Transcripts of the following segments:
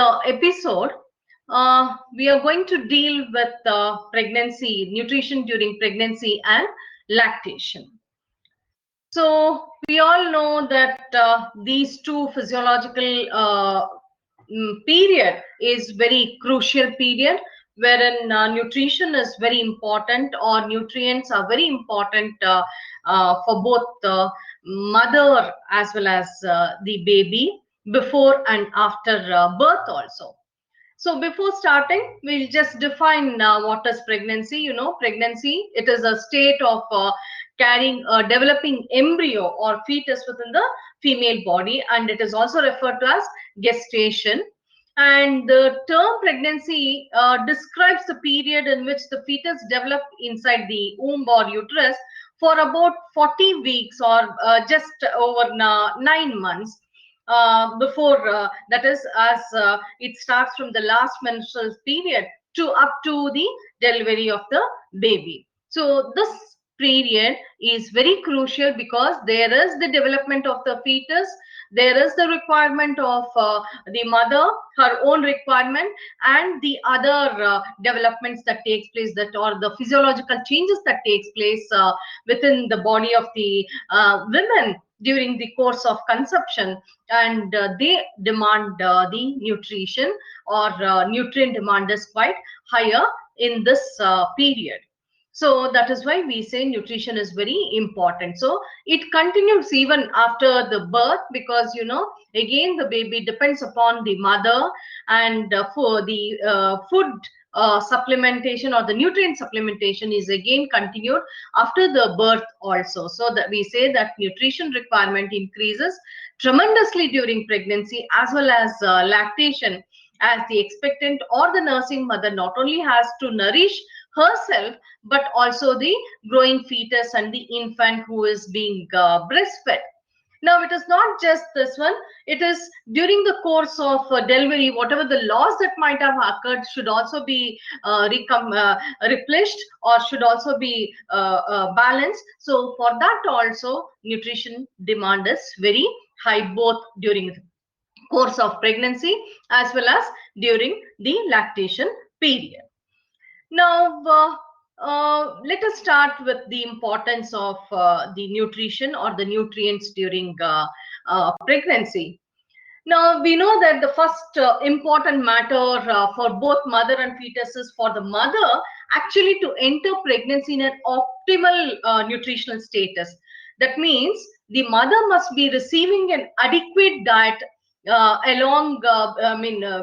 Episode, we are going to deal with pregnancy, nutrition during pregnancy, and lactation. So, we all know that these two physiological period is very crucial period wherein nutrition is very important or nutrients are very important for both the mother as well as the baby before and after birth also. So before starting, we'll just define what is pregnancy. You know, pregnancy, it is a state of carrying a developing embryo or fetus within the female body, and it is also referred to as gestation. And the term pregnancy describes the period in which the fetus develop inside the womb or uterus for about 40 weeks or just over 9 months before that is as it starts from the last menstrual period to up to the delivery of the baby. So this period is very crucial because there is the development of the fetus, there is the requirement of the mother, her own requirement, and the other developments that takes place, that or the physiological changes that takes place within the body of the women during the course of conception, and they demand the nutrition or nutrient demand is quite higher in this period. So that is why we say nutrition is very important. So it continues even after the birth, because you know, again, the baby depends upon the mother, and for the food supplementation or the nutrient supplementation is again continued after the birth also. So that we say that nutrition requirement increases tremendously during pregnancy as well as lactation, as the expectant or the nursing mother not only has to nourish herself but also the growing fetus and the infant who is being breastfed. Now, it is not just this one, it is during the course of delivery, whatever the loss that might have occurred should also be replenished or should also be balanced. So, for that also, nutrition demand is very high both during the course of pregnancy as well as during the lactation period. Now, let us start with the importance of the nutrition or the nutrients during pregnancy. Now, we know that the first important matter for both mother and fetus is for the mother actually to enter pregnancy in an optimal nutritional status. That means the mother must be receiving an adequate diet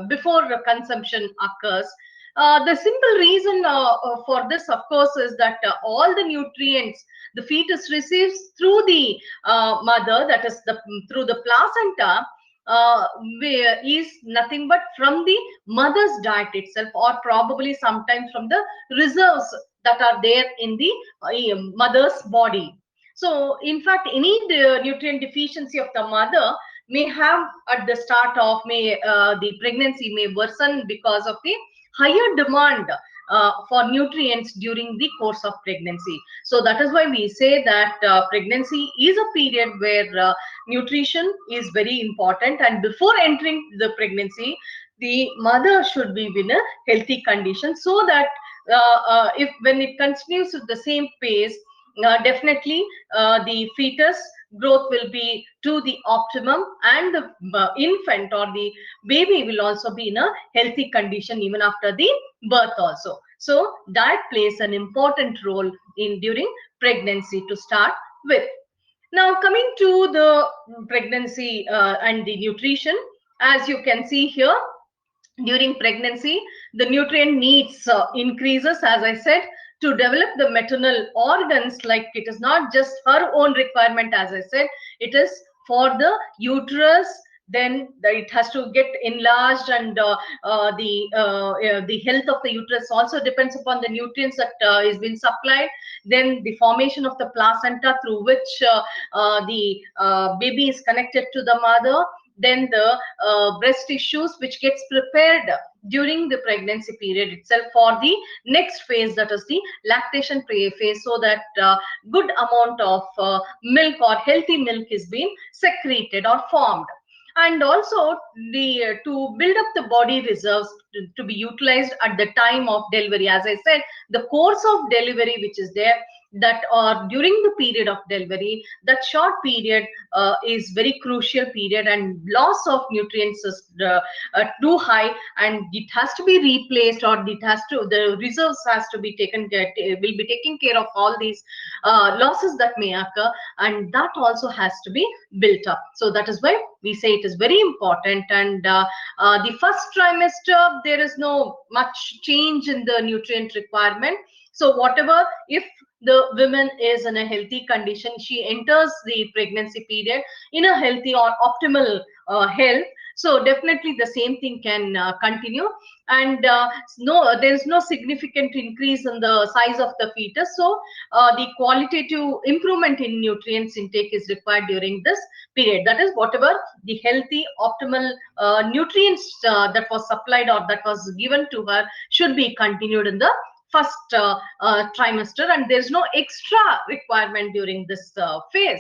before the consumption occurs. The simple reason for this, of course, is that all the nutrients the fetus receives through the mother, that is through the placenta, is nothing but from the mother's diet itself, or probably sometimes from the reserves that are there in the mother's body. So, in fact, any nutrient deficiency of the mother may have at the start of the pregnancy may worsen because of the higher demand for nutrients during the course of pregnancy. So that is why we say that pregnancy is a period where nutrition is very important, and before entering the pregnancy, the mother should be in a healthy condition, so that if when it continues with the same pace, definitely the fetus growth will be to the optimum, and the infant or the baby will also be in a healthy condition even after the birth also. So diet plays an important role in during pregnancy to start with. Now, coming to the pregnancy and the nutrition, as you can see here, during pregnancy, the nutrient needs increases, as I said, to develop the maternal organs. Like, it is not just her own requirement, as I said, it is for the uterus. Then it has to get enlarged, and the health of the uterus also depends upon the nutrients that is being supplied. Then the formation of the placenta, through which the baby is connected to the mother. Then the breast tissues, which gets prepared during the pregnancy period itself for the next phase, that is the lactation phase, so that good amount of milk or healthy milk is being secreted or formed. and also the to build up the body reserves to be utilized at the time of delivery. As I said, the course of delivery which is there, that or during the period of delivery, that short period is very crucial period, and loss of nutrients is too high, and it has to be replaced, or it has to, the reserves has to be taken care, will be taking care of all these losses that may occur, and that also has to be built up. So that is why we say it is very important. And the first trimester, there is no much change in the nutrient requirement. So whatever, if the woman is in a healthy condition, she enters the pregnancy period in a healthy or optimal health, so definitely the same thing can continue. And no, there is no significant increase in the size of the fetus, so the qualitative improvement in nutrients intake is required during this period. That is, whatever the healthy optimal nutrients that was supplied or that was given to her should be continued in the first trimester, and there's no extra requirement during this phase.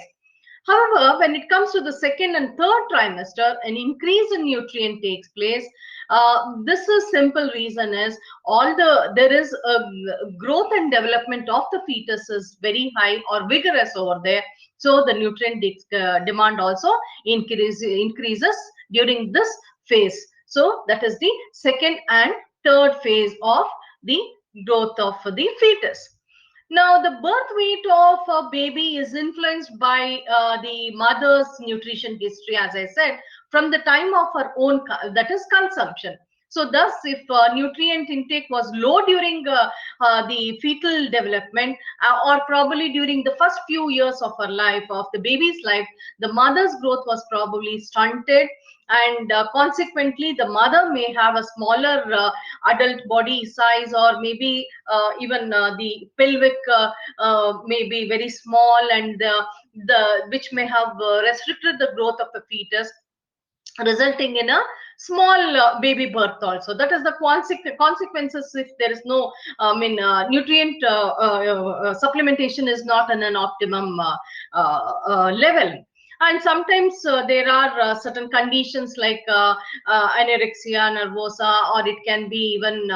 However, when it comes to the second and third trimester, an increase in nutrient takes place. This is simple reason is, all the there is a growth and development of the fetus is very high or vigorous over there. So the nutrient demand also increases during this phase. So that is the second and third phase of the growth of the fetus. Now, the birth weight of a baby is influenced by the mother's nutrition history, as I said, from the time of her own, that is consumption. So, thus, if nutrient intake was low during the fetal development, or probably during the first few years of her life, of the baby's life, the mother's growth was probably stunted, and consequently, the mother may have a smaller adult body size, or maybe even the pelvic may be very small, and the which may have restricted the growth of the fetus, resulting in a small baby birth also. That is the consequences if there is no nutrient supplementation is not in an optimum level. And sometimes there are certain conditions like anorexia nervosa, or it can be even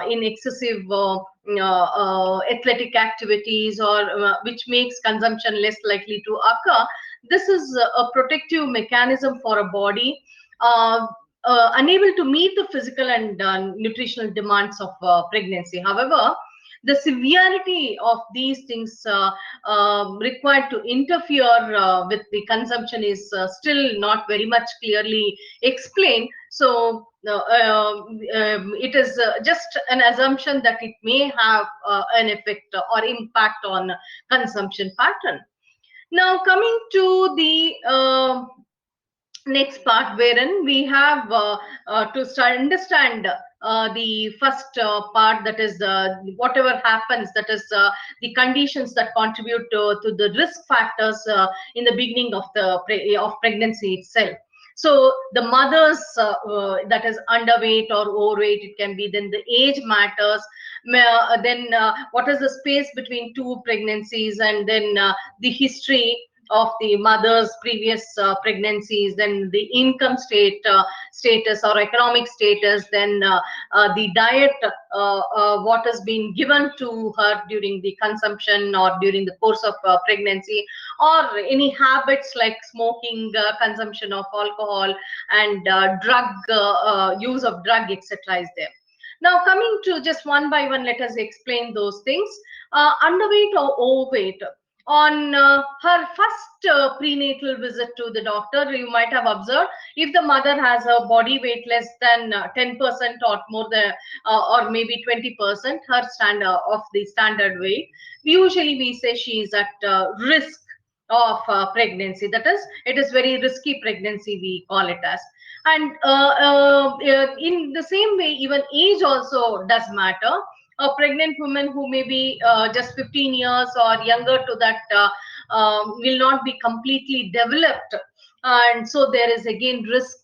in excessive athletic activities, or which makes consumption less likely to occur. This is a protective mechanism for a body unable to meet the physical and nutritional demands of pregnancy. However, the severity of these things required to interfere with the consumption is still not very much clearly explained. So, it is just an assumption that it may have an effect or impact on consumption pattern. Now, coming to the next part, wherein we have to start understand the first part, that is whatever happens, that is the conditions that contribute to the risk factors in the beginning of the of pregnancy itself. So the mothers that is underweight or overweight, it can be, then the age matters, then what is the space between two pregnancies, and then the history of the mother's previous pregnancies, then the income status or economic status, then the diet what has been given to her during the consumption or during the course of pregnancy, or any habits like smoking, consumption of alcohol, and drug use of drug, etc. is there. Now, coming to just one by one, let us explain those things. Underweight or overweight. On her first prenatal visit to the doctor, you might have observed, if the mother has a body weight less than 10% or more than, or maybe 20%, her standard of the standard weight, usually we say she is at risk of pregnancy. That is, it is very risky pregnancy, we call it as. And in the same way, even age also does matter. A pregnant woman who may be just 15 years or younger to that will not be completely developed, and so there is again risk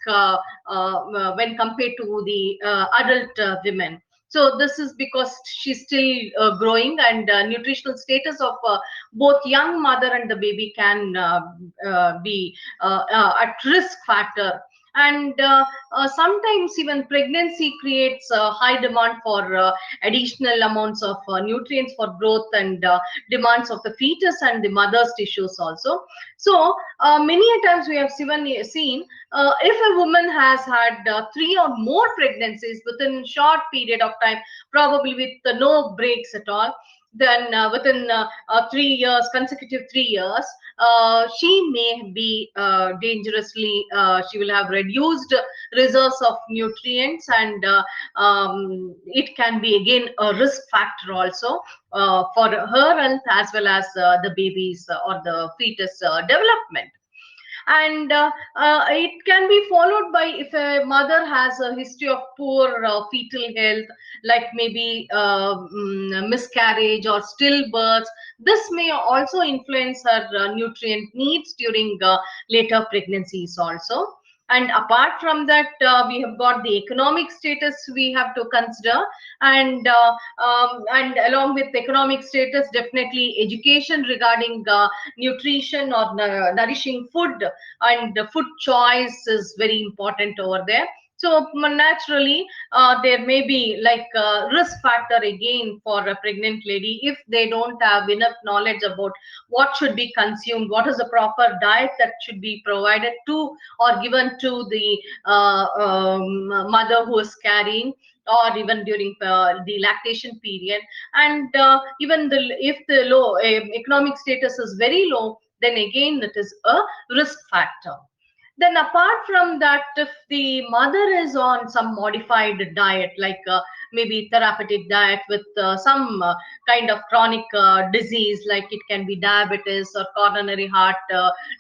when compared to the adult women. So this is because she's still growing, and nutritional status of both young mother and the baby can be at risk factor. And sometimes even pregnancy creates a high demand for additional amounts of nutrients for growth, and demands of the fetus and the mother's tissues also. So many a times we have seen, if a woman has had three or more pregnancies within short period of time, probably with no breaks at all, then within 3 years, consecutive 3 years, she may be dangerously, she will have reduced reserves of nutrients, and it can be again a risk factor also for her health as well as the baby's or the fetus development. And it can be followed by, if a mother has a history of poor fetal health, like maybe miscarriage or stillbirth, this may also influence her nutrient needs during later pregnancies also. And apart from that, we have got the economic status we have to consider. And and along with economic status, definitely education regarding nutrition or nourishing food and the food choice is very important over there. So naturally, there may be like a risk factor again for a pregnant lady if they don't have enough knowledge about what should be consumed, what is the proper diet that should be provided to or given to the mother who is carrying, or even during the lactation period. And even if the low economic status is very low, then again it is a risk factor. Then apart from that, if the mother is on some modified diet, like maybe therapeutic diet with some kind of chronic disease, like it can be diabetes or coronary heart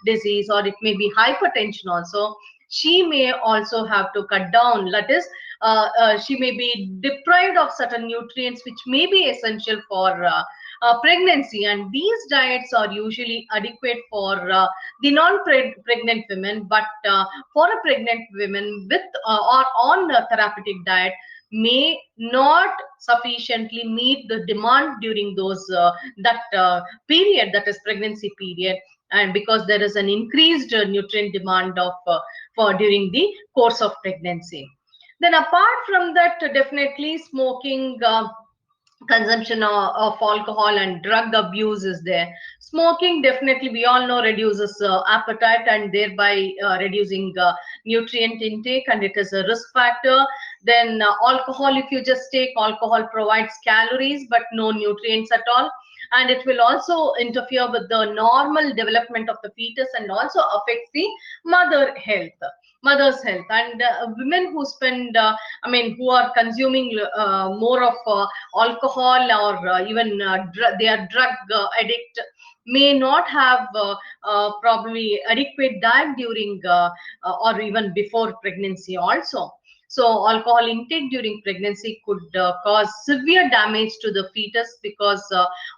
disease, or it may be hypertension also, she may also have to cut down. That is, she may be deprived of certain nutrients which may be essential for pregnancy, and these diets are usually adequate for the non-pregnant women, but for a pregnant women with or on a therapeutic diet may not sufficiently meet the demand during those that period, that is pregnancy period. And because there is an increased nutrient demand of for during the course of pregnancy. Then apart from that, definitely smoking, consumption of alcohol and drug abuse is there. Smoking, definitely we all know, reduces appetite and thereby reducing nutrient intake, and it is a risk factor. Then alcohol, if you just take alcohol, provides calories but no nutrients at all, and it will also interfere with the normal development of the fetus and also affects the mother's health. And women who spend who are consuming more of alcohol, or even they are drug addict, may not have probably adequate diet during or even before pregnancy also. So alcohol intake during pregnancy could cause severe damage to the fetus, because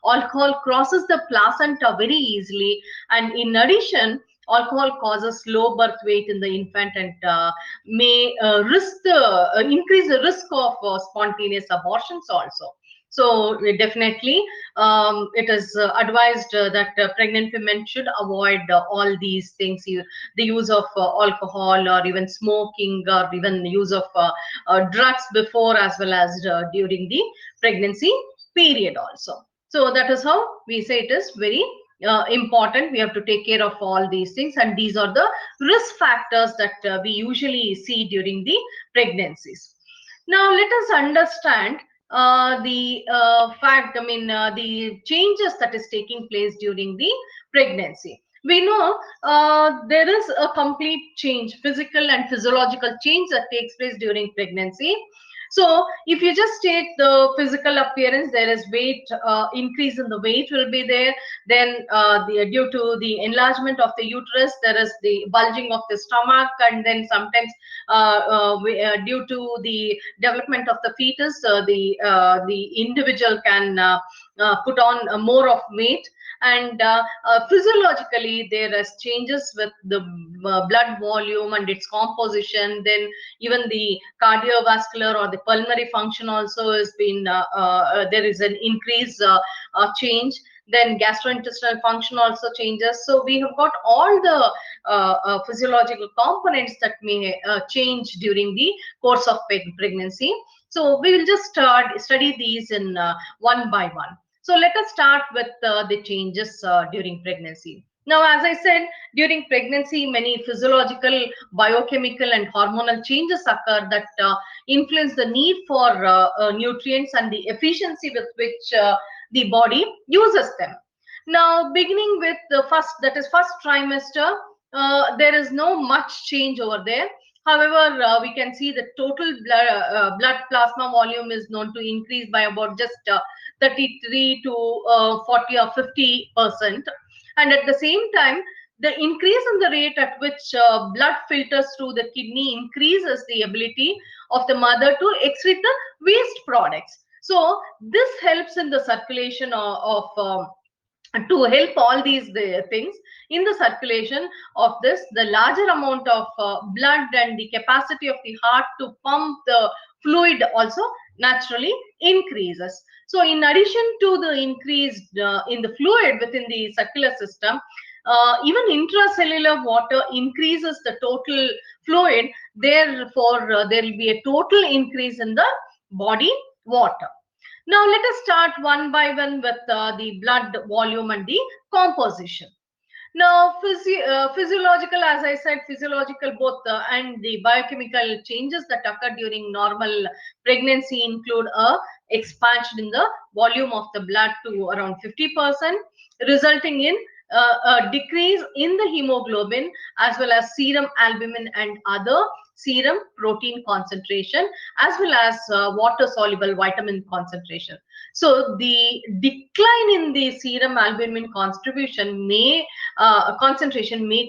alcohol crosses the placenta very easily, and in addition, alcohol causes low birth weight in the infant, and may increase the risk of spontaneous abortions also. So definitely, it is advised that pregnant women should avoid all these things, the use of alcohol, or even smoking, or even the use of drugs before as well as during the pregnancy period also. So that is how we say it is very important. We have to take care of all these things, and these are the risk factors that we usually see during the pregnancies. Now let us understand the fact, the changes that is taking place during the pregnancy. We know there is a complete change, physical and physiological change that takes place during pregnancy. So if you just take the physical appearance, there is weight increase in the weight will be there. Then due to the enlargement of the uterus, there is the bulging of the stomach, and then sometimes due to the development of the fetus, the individual can put on more of weight. And physiologically, there is changes with the blood volume and its composition. Then even the cardiovascular or the pulmonary function also has been there is an increase change. Then gastrointestinal function also changes. So we have got all the physiological components that may change during the course of pregnancy. So we will just study these in one by one. So let us start with the changes during pregnancy. Now, as I said, during pregnancy, many physiological, biochemical, and hormonal changes occur that influence the need for nutrients and the efficiency with which the body uses them. Now, beginning with the first trimester, there is no much change over there. However, we can see the total blood plasma volume is known to increase by about just 33 to 40 or 50%. And at the same time, the increase in the rate at which blood filters through the kidney increases the ability of the mother to excrete the waste products. So this helps in the circulation of to help all these things in the circulation of this, the larger amount of blood and the capacity of the heart to pump the fluid also naturally increases. So in addition to the increase in the fluid within the circular system, even intracellular water increases the total fluid. Therefore, there will be a total increase in the body water. Now, let us start one by one with the blood volume and the composition. Now, physiological, as I said, physiological both and the biochemical changes that occur during normal pregnancy include a expansion in the volume of the blood to around 50%, resulting in a decrease in the hemoglobin as well as serum albumin and other serum protein concentration, as well as water soluble vitamin concentration. So the decline in the serum albumin concentration may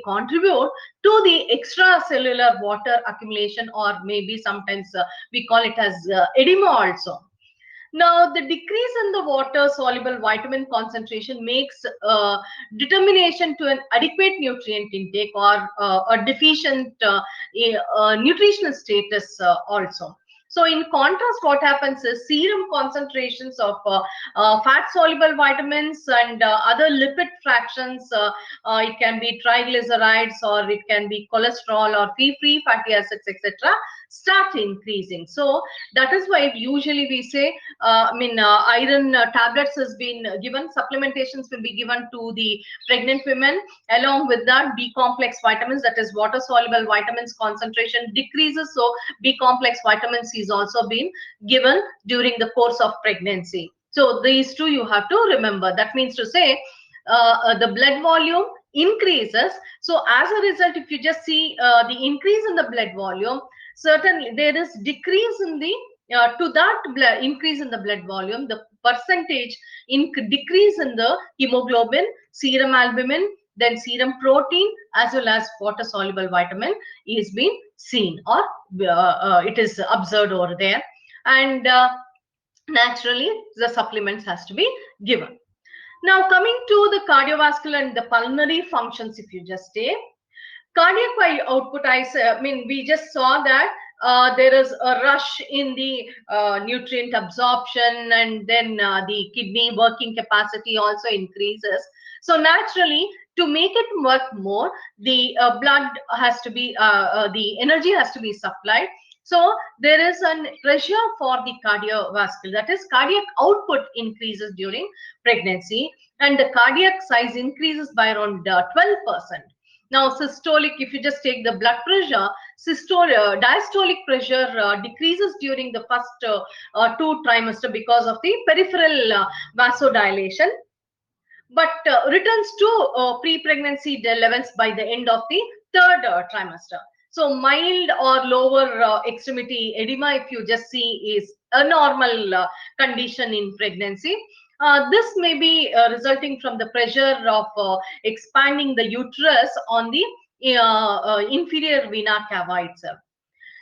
contribute to the extracellular water accumulation, or maybe sometimes we call it as edema also. Now, the decrease in the water soluble vitamin concentration makes determination to an adequate nutrient intake or a deficient nutritional status also. So in contrast, what happens is serum concentrations of fat soluble vitamins and other lipid fractions, it can be triglycerides or it can be cholesterol or free fatty acids, etc., start increasing. So that is why usually we say, iron tablets has been given, supplementations will be given to the pregnant women. Along with that, B complex vitamins, that is water soluble vitamins concentration decreases. So B complex vitamin C is also been given during the course of pregnancy. So these two you have to remember. That means to say the blood volume increases. So as a result, if you just see the increase in the blood volume, certainly there is decrease in the to that increase in the blood volume, the percentage decrease in the hemoglobin, serum albumin, then serum protein, as well as water soluble vitamin is being seen, or it is observed over there. And naturally the supplements has to be given. Now, coming to the cardiovascular and the pulmonary functions, if you just say cardiac output, we just saw that there is a rush in the nutrient absorption, and then the kidney working capacity also increases. So naturally, to make it work more, the blood has to be, the energy has to be supplied. So there is a pressure for the cardiovascular, that is cardiac output increases during pregnancy, and the cardiac size increases by around 12%. Now, systolic, if you just take the blood pressure, diastolic pressure decreases during the first 2 trimester because of the peripheral vasodilation, but returns to pre-pregnancy levels by the end of the 3rd trimester. So mild or lower extremity edema, if you just see, is a normal condition in pregnancy. This may be resulting from the pressure of expanding the uterus on the inferior vena cava itself.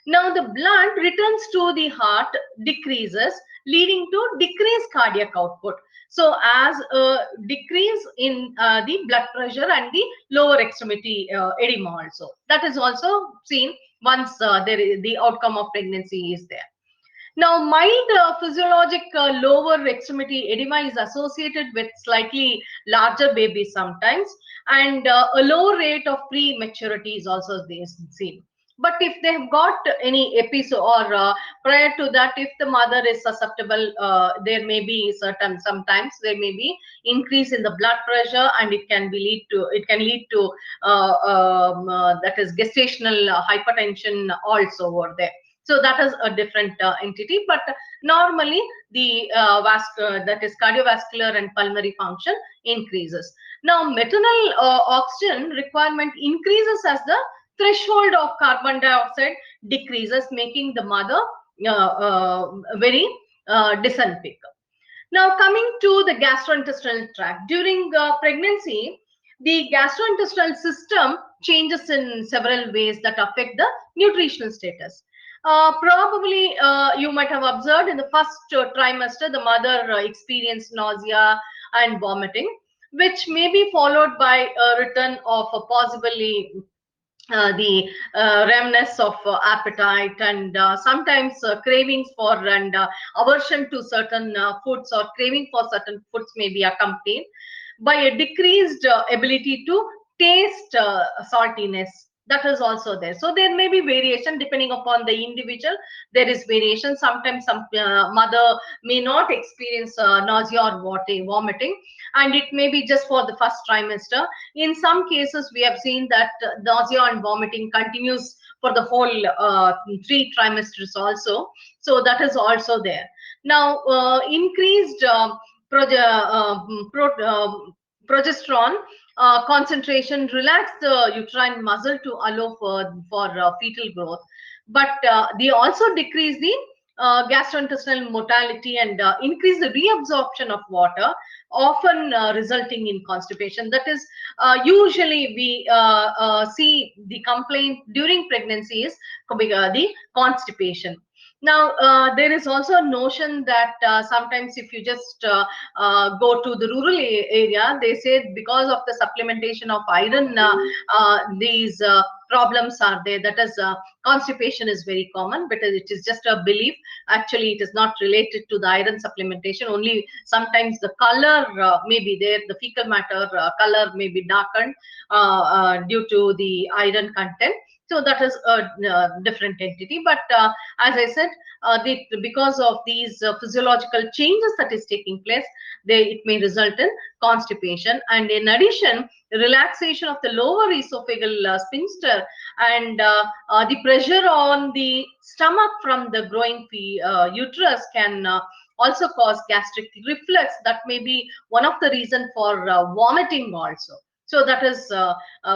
Now the blood returns to the heart, decreases, leading to decreased cardiac output. So as a decrease in the blood pressure and the lower extremity edema also. That is also seen once the outcome of pregnancy is there. Now, mild physiologic lower extremity edema is associated with slightly larger babies sometimes, and a low rate of prematurity is also seen. But if they have got any episode or prior to that, if the mother is susceptible, there may be certain, sometimes there may be increase in the blood pressure, and it can lead to that is gestational hypertension also over there. So that is a different entity, but normally the that is cardiovascular and pulmonary function increases. Now, maternal oxygen requirement increases as the threshold of carbon dioxide decreases, making the mother very dysenteric. Now, coming to the gastrointestinal tract, during pregnancy, the gastrointestinal system changes in several ways that affect the nutritional status. Probably, you might have observed in the first trimester, the mother experienced nausea and vomiting, which may be followed by a return of a possibly the ravenous of appetite, and sometimes cravings for and aversion to certain foods, or craving for certain foods may be accompanied by a decreased ability to taste saltiness. That is also there. So there may be variation depending upon the individual. There is variation. Sometimes some mother may not experience nausea or vomiting, and it may be just for the first trimester. In some cases, we have seen that nausea and vomiting continues for the whole 3 trimesters also. So that is also there. Now, increased progesterone concentration relax the uterine muscle to allow for fetal growth, but they also decrease the gastrointestinal motility and increase the reabsorption of water, often resulting in constipation. That is, usually we see the complaint during pregnancy is the constipation. Now, there is also a notion that sometimes if you just go to the rural area, they say because of the supplementation of iron, these problems are there. That is, constipation is very common, but it is just a belief. Actually, it is not related to the iron supplementation. Only sometimes the color may be there, the fecal matter color may be darkened due to the iron content. So that is a different entity. But as I said, because of these physiological changes that is taking place, it may result in constipation. And in addition, relaxation of the lower esophageal sphincter and the pressure on the stomach from the growing uterus can also cause gastric reflux. That may be one of the reason for vomiting also. So that is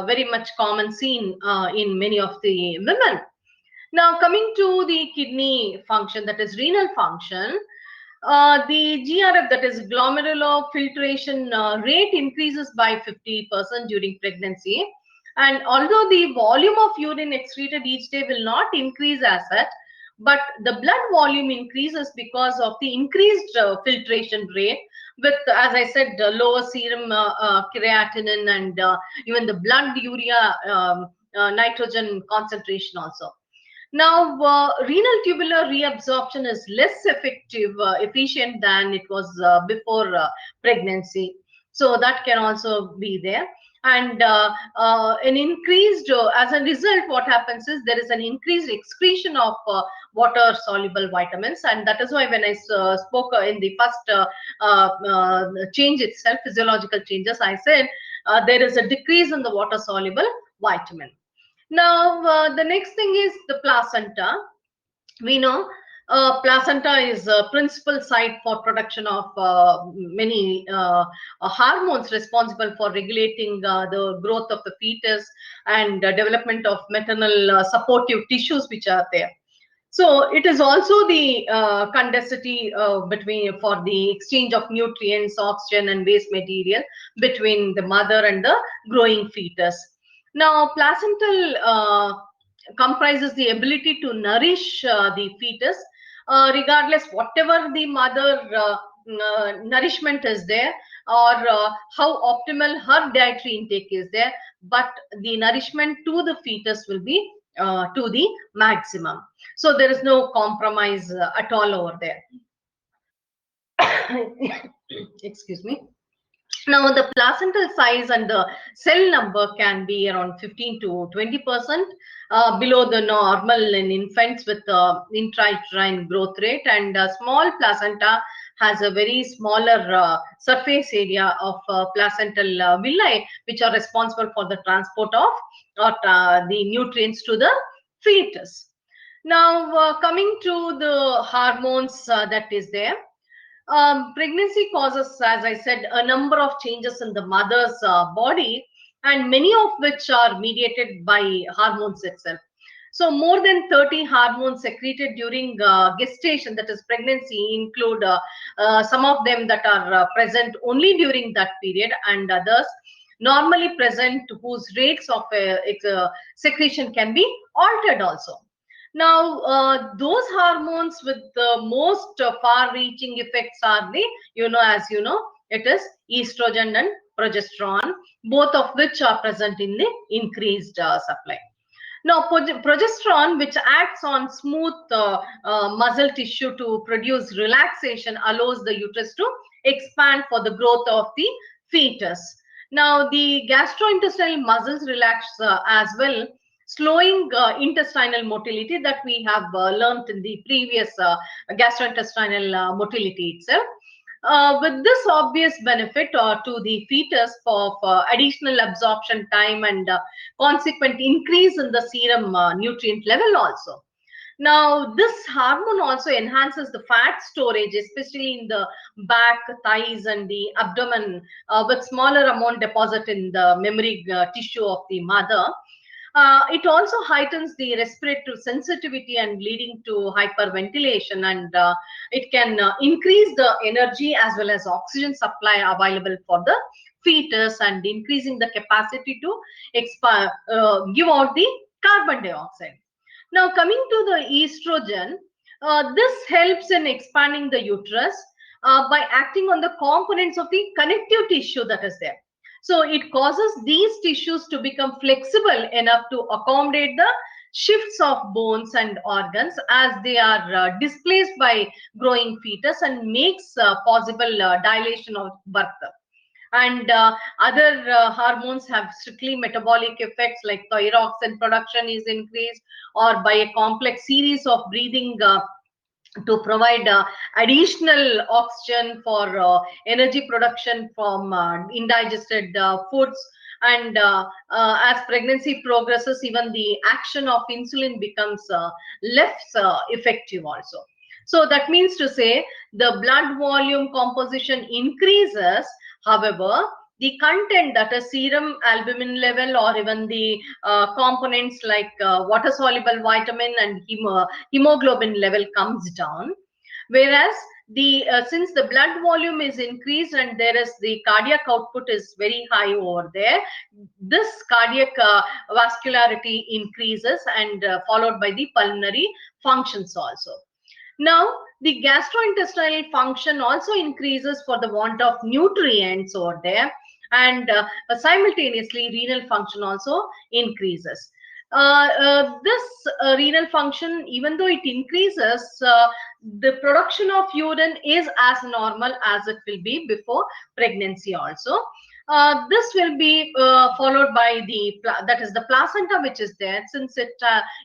very much common seen in many of the women. Now, coming to the kidney function, that is renal function, the GRF, that is glomerular filtration rate, increases by 50% during pregnancy. And although the volume of urine excreted each day will not increase as such, but the blood volume increases because of the increased filtration rate, with, as I said, lower serum creatinine and even the blood urea nitrogen concentration also. Now, renal tubular reabsorption is less efficient than it was before pregnancy. So that can also be there. And an increased, as a result, what happens is there is an increased excretion of water soluble vitamins. And that is why when I spoke in the first change itself, physiological changes, I said there is a decrease in the water soluble vitamin. Now, the next thing is the placenta. We know placenta is a principal site for production of many hormones responsible for regulating the growth of the fetus and development of maternal supportive tissues which are there. So it is also the conductivity between for the exchange of nutrients, oxygen, and waste material between the mother and the growing fetus. Now, placental comprises the ability to nourish the fetus, regardless whatever the mother nourishment is there, or how optimal her dietary intake is there, but the nourishment to the fetus will be to the maximum. So there is no compromise at all over there. Excuse me. Now, the placental size and the cell number can be around 15 to 20% below the normal in infants with intrauterine growth rate, and small placenta has a very smaller surface area of placental villi, which are responsible for the transport of the nutrients to the fetus. Now, coming to the hormones that is there. Pregnancy causes, as I said, a number of changes in the mother's body, and many of which are mediated by hormones itself. So, more than 30 hormones secreted during gestation, that is pregnancy, include some of them that are present only during that period, and others normally present whose rates of secretion can be altered also. Now, those hormones with the most far-reaching effects are the, as you know, it is estrogen and progesterone, both of which are present in the increased supply. Now, progesterone, which acts on smooth muscle tissue to produce relaxation, allows the uterus to expand for the growth of the fetus. Now, the gastrointestinal muscles relax as well, slowing intestinal motility that we have learned in the previous gastrointestinal motility itself. With this obvious benefit to the fetus for additional absorption time and consequent increase in the serum nutrient level also. Now, this hormone also enhances the fat storage, especially in the back, thighs, and the abdomen, with smaller amount deposit in the memory tissue of the mother. It also heightens the respiratory sensitivity and leading to hyperventilation, and it can increase the energy as well as oxygen supply available for the fetus, and increasing the capacity to give out the carbon dioxide. Now, coming to the estrogen, this helps in expanding the uterus by acting on the components of the connective tissue that is there. So it causes these tissues to become flexible enough to accommodate the shifts of bones and organs as they are displaced by growing fetus, and makes possible dilation of birth. And other hormones have strictly metabolic effects, like thyroxine production is increased, or by a complex series of breathing to provide additional oxygen for energy production from indigested foods. And as pregnancy progresses, even the action of insulin becomes less effective also. So that means to say the blood volume composition increases. However, the content, that is serum albumin level, or even the components like water soluble vitamin and hemoglobin level comes down. Whereas the since the blood volume is increased and there is the cardiac output is very high over there, this cardiac vascularity increases, and followed by the pulmonary functions also. Now, the gastrointestinal function also increases for the want of nutrients over there, and simultaneously renal function also increases. This renal function, even though it increases, the production of urine is as normal as it will be before pregnancy also. This will be followed by that is the placenta, which is there, since it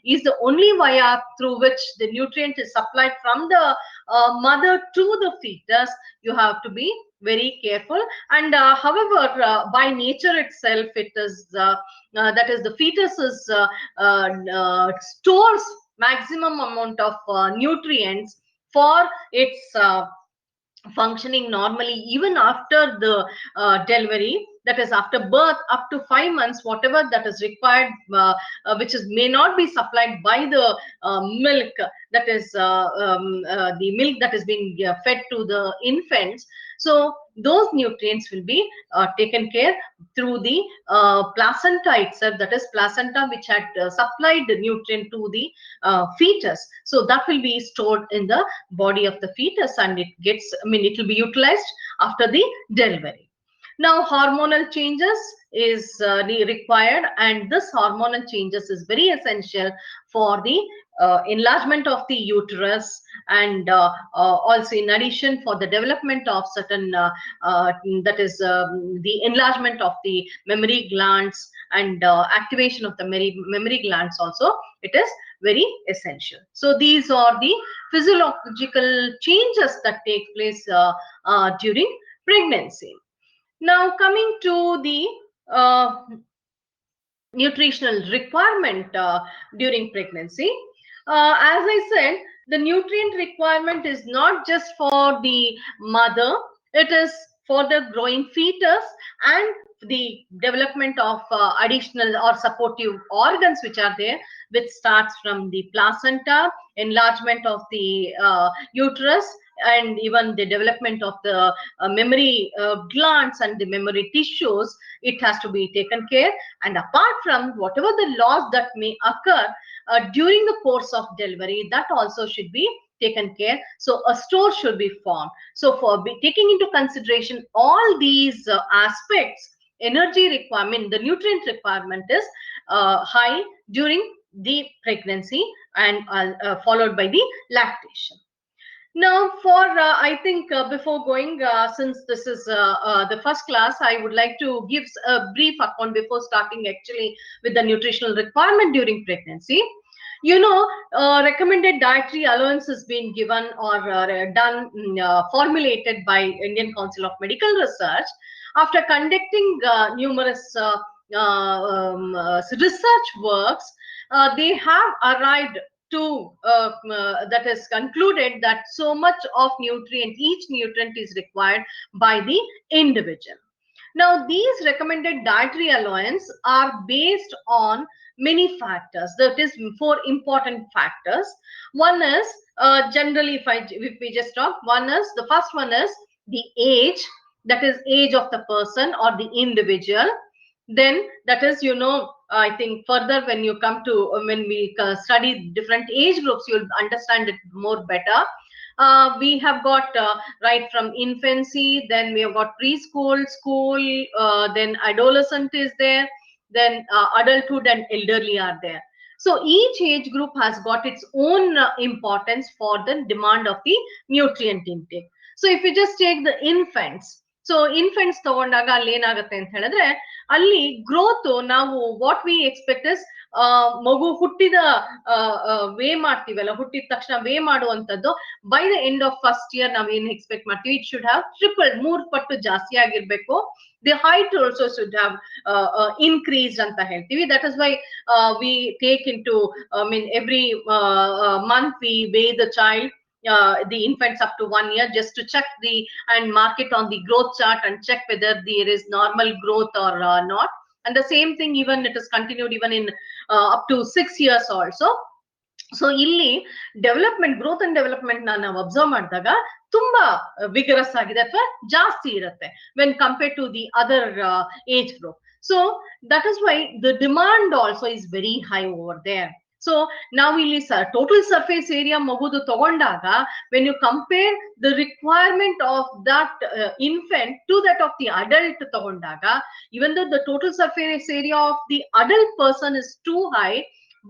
is the only via through which the nutrient is supplied from the mother to the fetus. You have to be very careful. And however, by nature itself, it is that is the fetus is stores maximum amount of nutrients for its functioning normally, even after the delivery, that is after birth, up to 5 months, whatever that is required, which is may not be supplied by the milk, that is the milk that is being fed to the infants. So those nutrients will be taken care through the placenta itself, that is placenta which had supplied the nutrient to the fetus. So that will be stored in the body of the fetus, and it gets, I mean, it will be utilized after the delivery. Now, hormonal changes is required, and this hormonal changes is very essential for the enlargement of the uterus, and also in addition for the development of certain that is the enlargement of the mammary glands, and activation of the mammary glands also, it is very essential. So these are the physiological changes that take place during pregnancy. Now, coming to the nutritional requirement during pregnancy. As I said, the nutrient requirement is not just for the mother, it is for the growing fetus and the development of additional or supportive organs which are there, which starts from the placenta, enlargement of the uterus, and even the development of the mammary glands and the mammary tissues. It has to be taken care, and apart from whatever the loss that may occur during the course of delivery, that also should be taken care. So a store should be formed. So for taking into consideration all these aspects, energy requirement, the nutrient requirement is high during the pregnancy, and followed by the lactation. Now, for I think before going, since this is the first class, I would like to give a brief account before starting actually with the nutritional requirement during pregnancy. You know, recommended dietary allowance has been given or done, formulated by Indian Council of Medical Research after conducting numerous research works. They have arrived to that is concluded that so much of nutrient, each nutrient is required by the individual. Now, these recommended dietary allowance are based on many factors. That is, four important factors. One is generally, if we just talk, one is, the first one is the age, that is age of the person or the individual. Then that is, you know, I think further when you come to when we study different age groups, you'll understand it more better. We have got right from infancy, then we have got preschool, school, then adolescent is there, then adulthood and elderly are there. So each age group has got its own importance for the demand of the nutrient intake. So if you just take the infants, so infants ತಗೊಂಡಾಗ ಅಲ್ಲಿ ಏನಾಗುತ್ತೆ ಅಂತ ಹೇಳಿದ್ರೆ, ಅಲ್ಲಿ growth ನಾವು what we expect is ಮಗು ಹುಟ್ಟಿದ way ಮಾಡ್ತೀವಲ್ಲ, ಹುಟ್ಟಿದ ತಕ್ಷಣ ವೇ ಮಾಡುವಂತದ್ದು by the end of first year ನಾವ್ ಏನ್ ಎಕ್ಸ್ಪೆಕ್ಟ್ ಮಾಡ್ತೀವಿ, ಇಟ್ ಶುಡ್ ಹ್ಯಾವ್ ಟ್ರಿಪಲ್, 3 ಪಟ್ಟು ಜಾಸ್ತಿ ಆಗಿರ್ಬೇಕು. The height also should have increased ಅಂತ ಹೇಳ್ತೀವಿ. That is why we take in to every month we weigh the child, the infants up to 1 year, just to check the and mark it on the growth chart and check whether there is normal growth or not. And the same thing, even it is continued even in up to 6 years also. So ಇಲ್ಲಿ development, growth and development ನಾವು observe ಮಾಡಿದಾಗ ತುಂಬಾ vigorous ಆಗಿದೆ ಅಥವಾ ಜಾಸ್ತಿ ಇರುತ್ತೆ when compare to the other age group. So that is why the demand also is very high over there. So ನಾವು ಇಲ್ಲಿ ಟೋಟಲ್ ಸರ್ಫೇಸ್ ಏರಿಯಾ ಮಗುದು ತಗೊಂಡಾಗ, when you compare the requirement of that infant to that of the adult ತಗೊಂಡಾಗ, even the total surface area of the adult person is two high,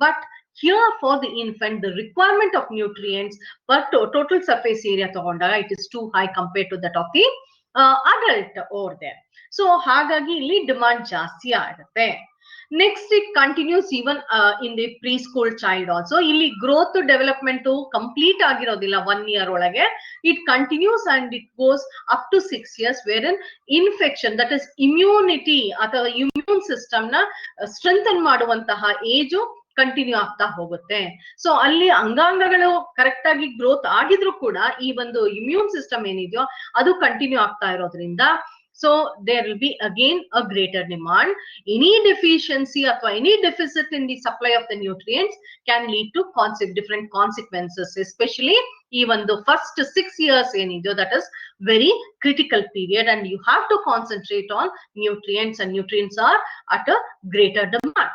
but here for the infant the requirement of nutrients per total surface area ತಗೊಂಡಾಗ it is too high compared to that of the adult over there. So ಹಾಗಾಗಿ ಇಲ್ಲಿ demand ಜಾಸ್ತಿ ಆಗುತ್ತೆ. Next it continues even in the pre school child also. ಇಲ್ಲಿ growth development complete ಆಗಿರೋದಿಲ್ಲ 1 year ಒಳಗೆ, it continues and it goes up to 6 years, where in infection, that is immunity ಅಥವಾ immune system ನ strengthen ಮಾಡುವಂತಹ age continue ಆಗ್ತಾ ಹೋಗುತ್ತೆ. So ಅಲ್ಲಿ ಅಂಗಾಂಗಗಳು correct ಆಗಿ ಗ್ರೋತ್ ಆಗಿದ್ರು ಕೂಡ ಈ ಒಂದು ಇಮ್ಯೂನ್ ಸಿಸ್ಟಮ್ ಏನಿದೆಯೋ ಅದು ಕಂಟಿನ್ಯೂ ಆಗ್ತಾ ಇರೋದ್ರಿಂದ, so there will be again a greater demand. Any deficiency or any deficit in the supply of the nutrients can lead to different consequences, especially even the first 6 years enido, that is very critical period, and you have to concentrate on nutrients, and nutrients are at a greater demand.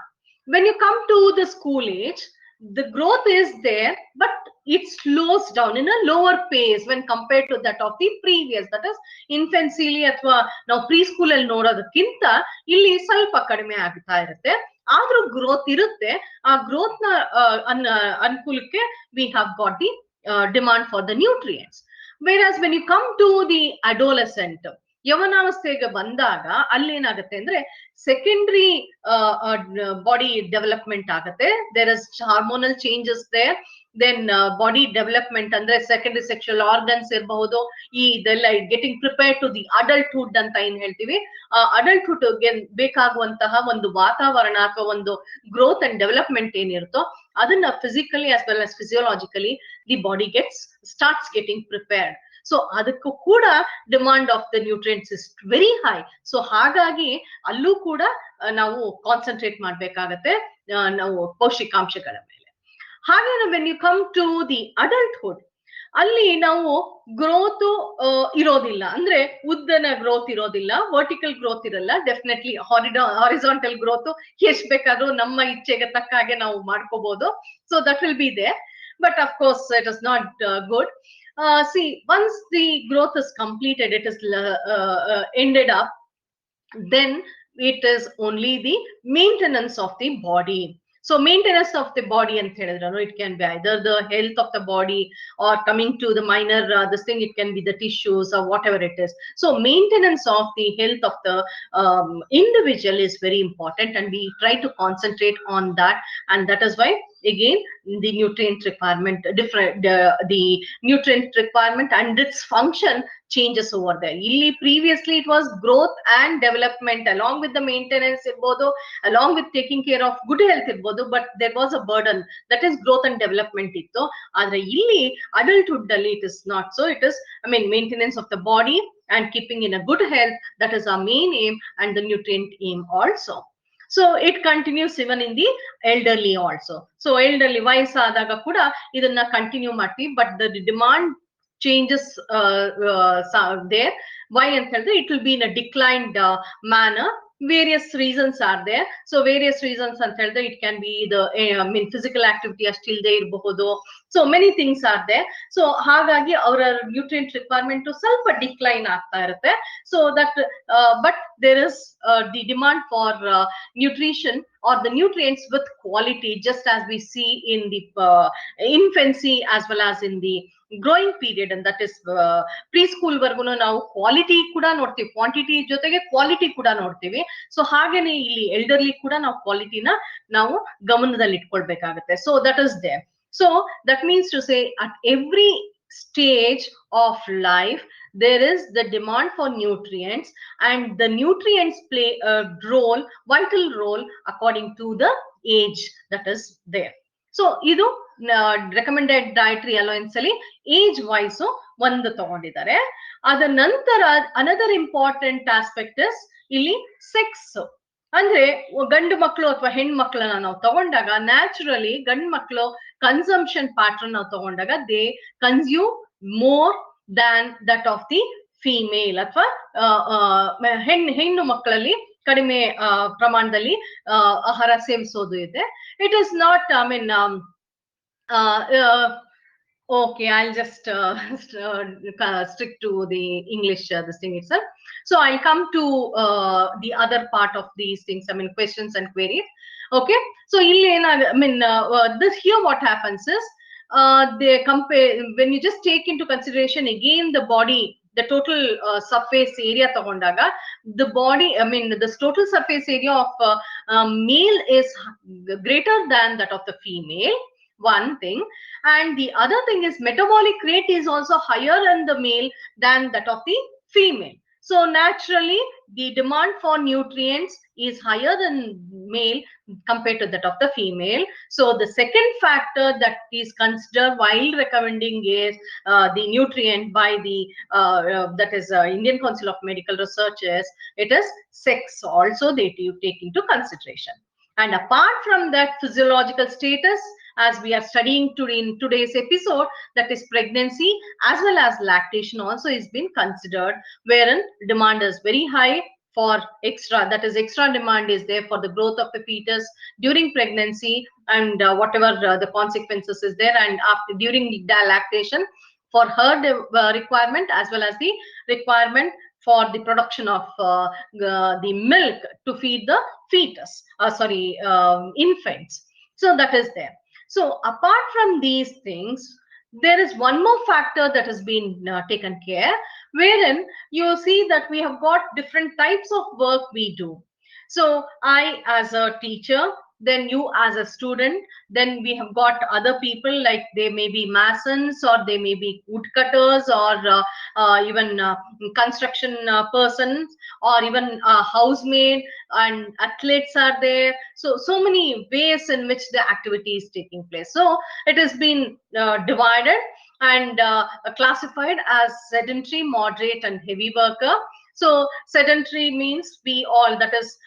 When you come to the school age, the growth is there, but it slows down in a lower pace when compared to that of the previous, that is infancy ಅಥವಾ ನಾವು pre school ಅಲ್ಲಿ ನೋಡೋದಕ್ಕಿಂತ ಇಲ್ಲಿ ಸ್ವಲ್ಪ ಕಡಿಮೆ ಆಗ್ತಾ ಇರುತ್ತೆ. ಆದ್ರೂ growth ಇರುತ್ತೆ. ಆ ಗ್ರೋತ್ ನ ಅನುಕೂಲಕ್ಕೆ we have got the demand for the nutrients. Whereas when you come to the adolescent, ಯವನಾವಸ್ಥೆಗೆ ಬಂದಾಗ ಅಲ್ಲಿ ಏನಾಗುತ್ತೆ ಅಂದ್ರೆ ಸೆಕೆಂಡರಿ ಬಾಡಿ ಡೆವಲಪ್ಮೆಂಟ್ ಆಗುತ್ತೆ. There is hormonal changes there. Then body development ಅಂದ್ರೆ ಸೆಕೆಂಡರಿ ಸೆಕ್ಷುವಲ್ ಆರ್ಗನ್ಸ್ ಇರಬಹುದು. ಈ ಇದೆಲ್ಲ getting prepare to the adulthood ಅಂತ ಏನ್ ಹೇಳ್ತೀವಿ, ಅಡಲ್ಟ್ಹುಡ್ ಗೆ ಬೇಕಾಗುವಂತಹ ಒಂದು ವಾತಾವರಣ ಅಥವಾ ಒಂದು ಗ್ರೋತ್ ಅಂಡ್ ಡೆವಲಪ್ಮೆಂಟ್ ಏನಿರುತ್ತೋ ಅದನ್ನ physically as well as physiologically the body starts getting prepared. So ಅದಕ್ಕೂ ಕೂಡ demand of the nutrients is very high. So ಹಾಗಾಗಿ ಅಲ್ಲೂ ಕೂಡ ನಾವು ಕಾನ್ಸಂಟ್ರೇಟ್ ಮಾಡ್ಬೇಕಾಗತ್ತೆ ನಾವು ಪೌಷ್ಟಿಕಾಂಶಗಳ ಮೇಲೆ. ಹಾಗೆ when you come to the adulthood, ಅಲ್ಲಿ ನಾವು ಗ್ರೋತ್ ಇರೋದಿಲ್ಲ, ಅಂದ್ರೆ ಉದ್ದನ ಗ್ರೋತ್ ಇರೋದಿಲ್ಲ, ವರ್ಟಿಕಲ್ ಗ್ರೋತ್ ಇರಲ್ಲ. ಡೆಫಿನೆಟ್ಲಿ ಹಾರಿಜಾಂಟಲ್ ಗ್ರೋತ್ ಎಷ್ಟ್ ಬೇಕಾದ್ರೂ ನಮ್ಮ ಇಚ್ಛೆಗೆ ತಕ್ಕ ಹಾಗೆ ನಾವು ಮಾಡ್ಕೋಬಹುದು. So that will be there, but of course it is not good. See, once the growth is completed, it is ended up, then it is only the maintenance of the body. So maintenance of the body and it can be either the health of the body or coming to the minor this thing, it can be the tissues or whatever it is. So maintenance of the health of the individual is very important, and we try to concentrate on that. And that is why again the nutrient requirement different, the nutrient requirement and its function changes over there. Illi previously it was growth and development along with the maintenance irbodu, along with taking care of good health irbodu, but there was a burden, that is growth and development itto. Adre illi adulthood alli it is not so. It is, I mean, maintenance of the body and keeping in a good health, that is our main aim and the nutrient aim also. So it continues even in the elderly also. So elderly ವಯಸ್ಸಾದಾಗ ಕೂಡ ಇದನ್ನ continue ಮಾಡ್ತೀವಿ, but the demand changes there. Why ಅಂತ ಹೇಳಿದ್ರೆ it will be in a declined manner. Various reasons are there. So various reasons ಅಂತ ಹೇಳಿದ್ರೆ it can be the I mean physical activity ಅಷ್ಟಿಲ್ಲದೆ ಇರಬಹುದು. So many things are there. So ಹಾಗಾಗಿ ಅವರ nutrient requirement ಸ್ವಲ್ಪ decline ಆಗ್ತಾ ಇರುತ್ತೆ. So that but there is the demand for nutrition or the nutrients with quality, just as we see in the infancy as well as in the growing period, and that is preschool ವರ್ಗುನು ನಾವು quality ಕೂಡ ನೋಡ್ತೀವಿ, quantity ಜೊತೆಗೆ quality ಕೂಡ ನೋಡ್ತೀವಿ. So ಹಾಗೇನೆ ಇಲ್ಲಿ elderly ಕೂಡ ನಾವು ಕ್ವಾಲಿಟಿನ ನಾವು ಗಮನದಲ್ಲಿ ಇಟ್ಕೊಳ್ಬೇಕಾಗತ್ತೆ. So that is there. So that means to say at every stage of life there is the demand for nutrients, and the nutrients play a role, vital role according to the age that is there. So ಇದು recommended dietary allowance ಅಲ್ಲಿ age wise ಒಂದು ತಗೊಂಡಿದ್ದಾರೆ. ಅದ ನಂತರ another important aspect is ಇಲ್ಲಿ sex. ಅಂದ್ರೆ ಗಂಡು ಮಕ್ಕಳು ಅಥವಾ ಹೆಣ್ಮಕ್ಳನ್ನ ನಾವು ತಗೊಂಡಾಗ ನ್ಯಾಚುರಲಿ ಗಂಡು ಮಕ್ಕಳು ಕನ್ಸಂಪ್ಷನ್ ಪ್ಯಾಟರ್ನ್ ನಾವು ತಗೊಂಡಾಗ they consume more than that of the female, ಅಥವಾ ಹೆಣ್ಣು ಮಕ್ಕಳಲ್ಲಿ ಕಡಿಮೆ ಪ್ರಮಾಣದಲ್ಲಿ ಆಹಾರ ಸೇವಿಸೋದು ಇದೆ. It is not, I mean okay, I'll just stick to the English this thing itself. So I'll come to the other part of these things, I mean questions and queries. Okay, so I mean this here what happens is they compare, when you just take into consideration again the body, the total surface area tagondaga, the body, I mean this total surface area of male is greater than that of the female, one thing. And the other thing is metabolic rate is also higher in the male than that of the female. So naturally the demand for nutrients is higher in male compared to that of the female. So the second factor that is considered while recommending is the nutrient by the that is Indian Council of Medical Research is, it is sex also they take into consideration. And apart from that, physiological status, as we are studying today in today's episode, that is pregnancy as well as lactation also is being considered, wherein demand is very high for extra, that is extra demand is there for the growth of the fetus during pregnancy, and whatever the consequences is there, and after during the lactation, for her requirement, as well as the requirement for the production of the milk to feed the fetus, sorry, infants. So that is there. So apart from these things, there is one more factor that has been taken care, wherein you see that we have got different types of work we do. So I as a teacher, then you as a student, then we have got other people, like they may be masons, or they may be woodcutters, or even construction persons, or even housemaid, and athletes are there. So many ways in which the activity is taking place. So it has been divided and classified as sedentary, moderate, and heavy worker. So sedentary means we all, that is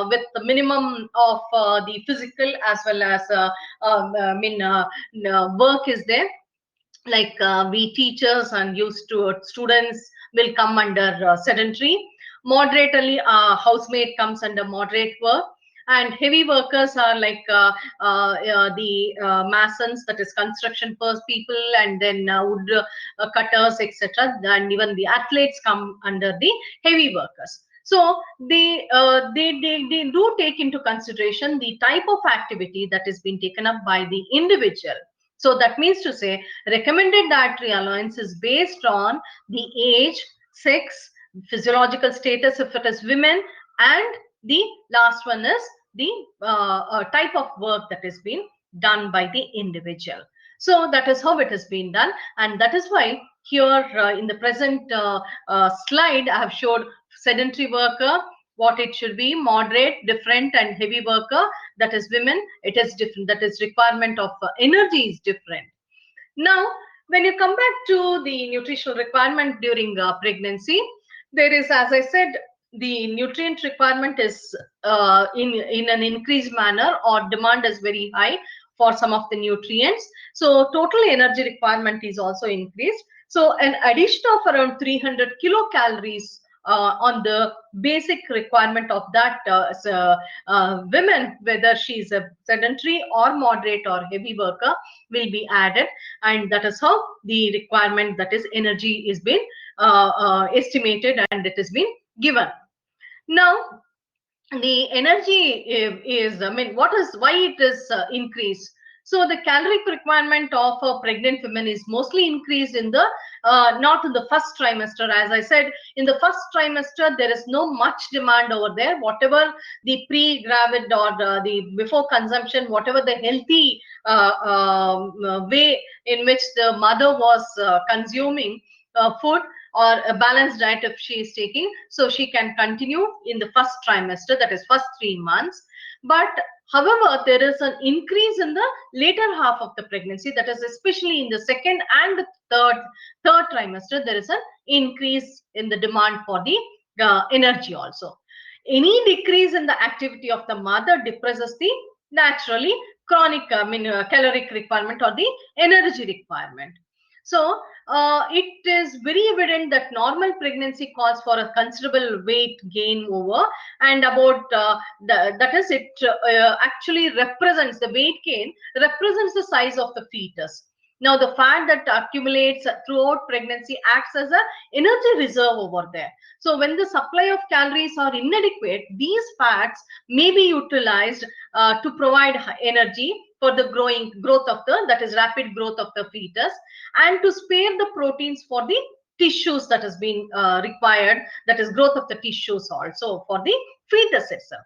with the minimum of the physical as well as work is there, like we teachers and used to students will come under sedentary. Moderately, housemaid comes under moderate work, and heavy workers are like the masons, that is construction first people, and then wood cutters, etc., and even the athletes come under the heavy workers. So they do take into consideration the type of activity that is being taken up by the individual. So that means to say, recommended dietary allowance is based on the age, sex, physiological status if it is women, and the last one is the type of work that is being done by the individual. So that is how it has been done, and that is why here in the present slide I have showed sedentary worker, what it should be, moderate, different, and heavy worker, that is women, it is different, that is requirement of energy is different. Now when you come back to the nutritional requirement during pregnancy, there is, as I said, the nutrient requirement is in an increased manner, or demand is very high for some of the nutrients. So total energy requirement is also increased. So an addition of around 300 kilocalories on the basic requirement of that women, whether she is a sedentary or moderate or heavy worker, will be added, and that is how the requirement, that is energy, is being estimated, and it has been given. Now the energy is, I mean, what is, why it is increased? So the caloric requirement of pregnant women is mostly increased in the not in the first trimester. As I said, in the first trimester there is no much demand over there. Whatever the pre-gravid or the before consumption, whatever the healthy way in which the mother was consuming food, or a balanced diet if she is taking, so she can continue in the first trimester, that is first 3 months. But however, there is an increase in the later half of the pregnancy, that is especially in the second and the third trimester, there is an increase in the demand for the energy also. Any decrease in the activity of the mother depresses the naturally chronic, caloric requirement or the energy requirement. So it is very evident that normal pregnancy calls for a considerable weight gain over, and about that is, it actually represents, the weight gain represents the size of the fetus. Now the fat that accumulates throughout pregnancy acts as a energy reserve over there. So when the supply of calories are inadequate, these fats may be utilized to provide energy for the growth of the, that is rapid growth of the fetus, and to spare the proteins for the tissues that has been required, that is growth of the tissues also for the fetus itself.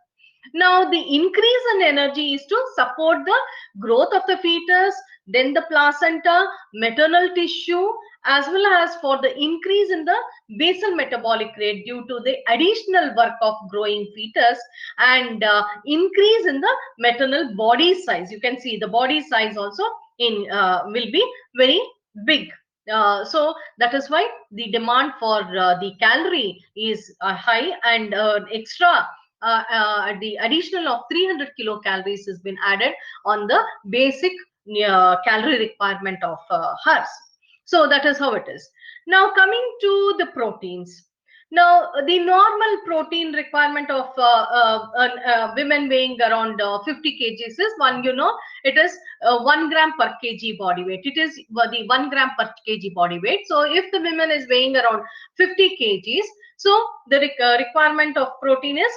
Now the increase in energy is to support the growth of the fetus, then the placenta, maternal tissue, as well as for the increase in the basal metabolic rate due to the additional work of growing fetus, and increase in the maternal body size. You can see the body size also in will be very big. So that is why the demand for the calorie is high, and extra the additional of 300 kilocalories has been added on the basic calorie requirement of hers. So that is how it is. Now coming to the proteins. Now, the normal protein requirement of women weighing around 50 kgs is it is 1 gram per kg body weight. It is the 1 gram per kg body weight. So, if the woman is weighing around 50 kgs, so the requirement of protein is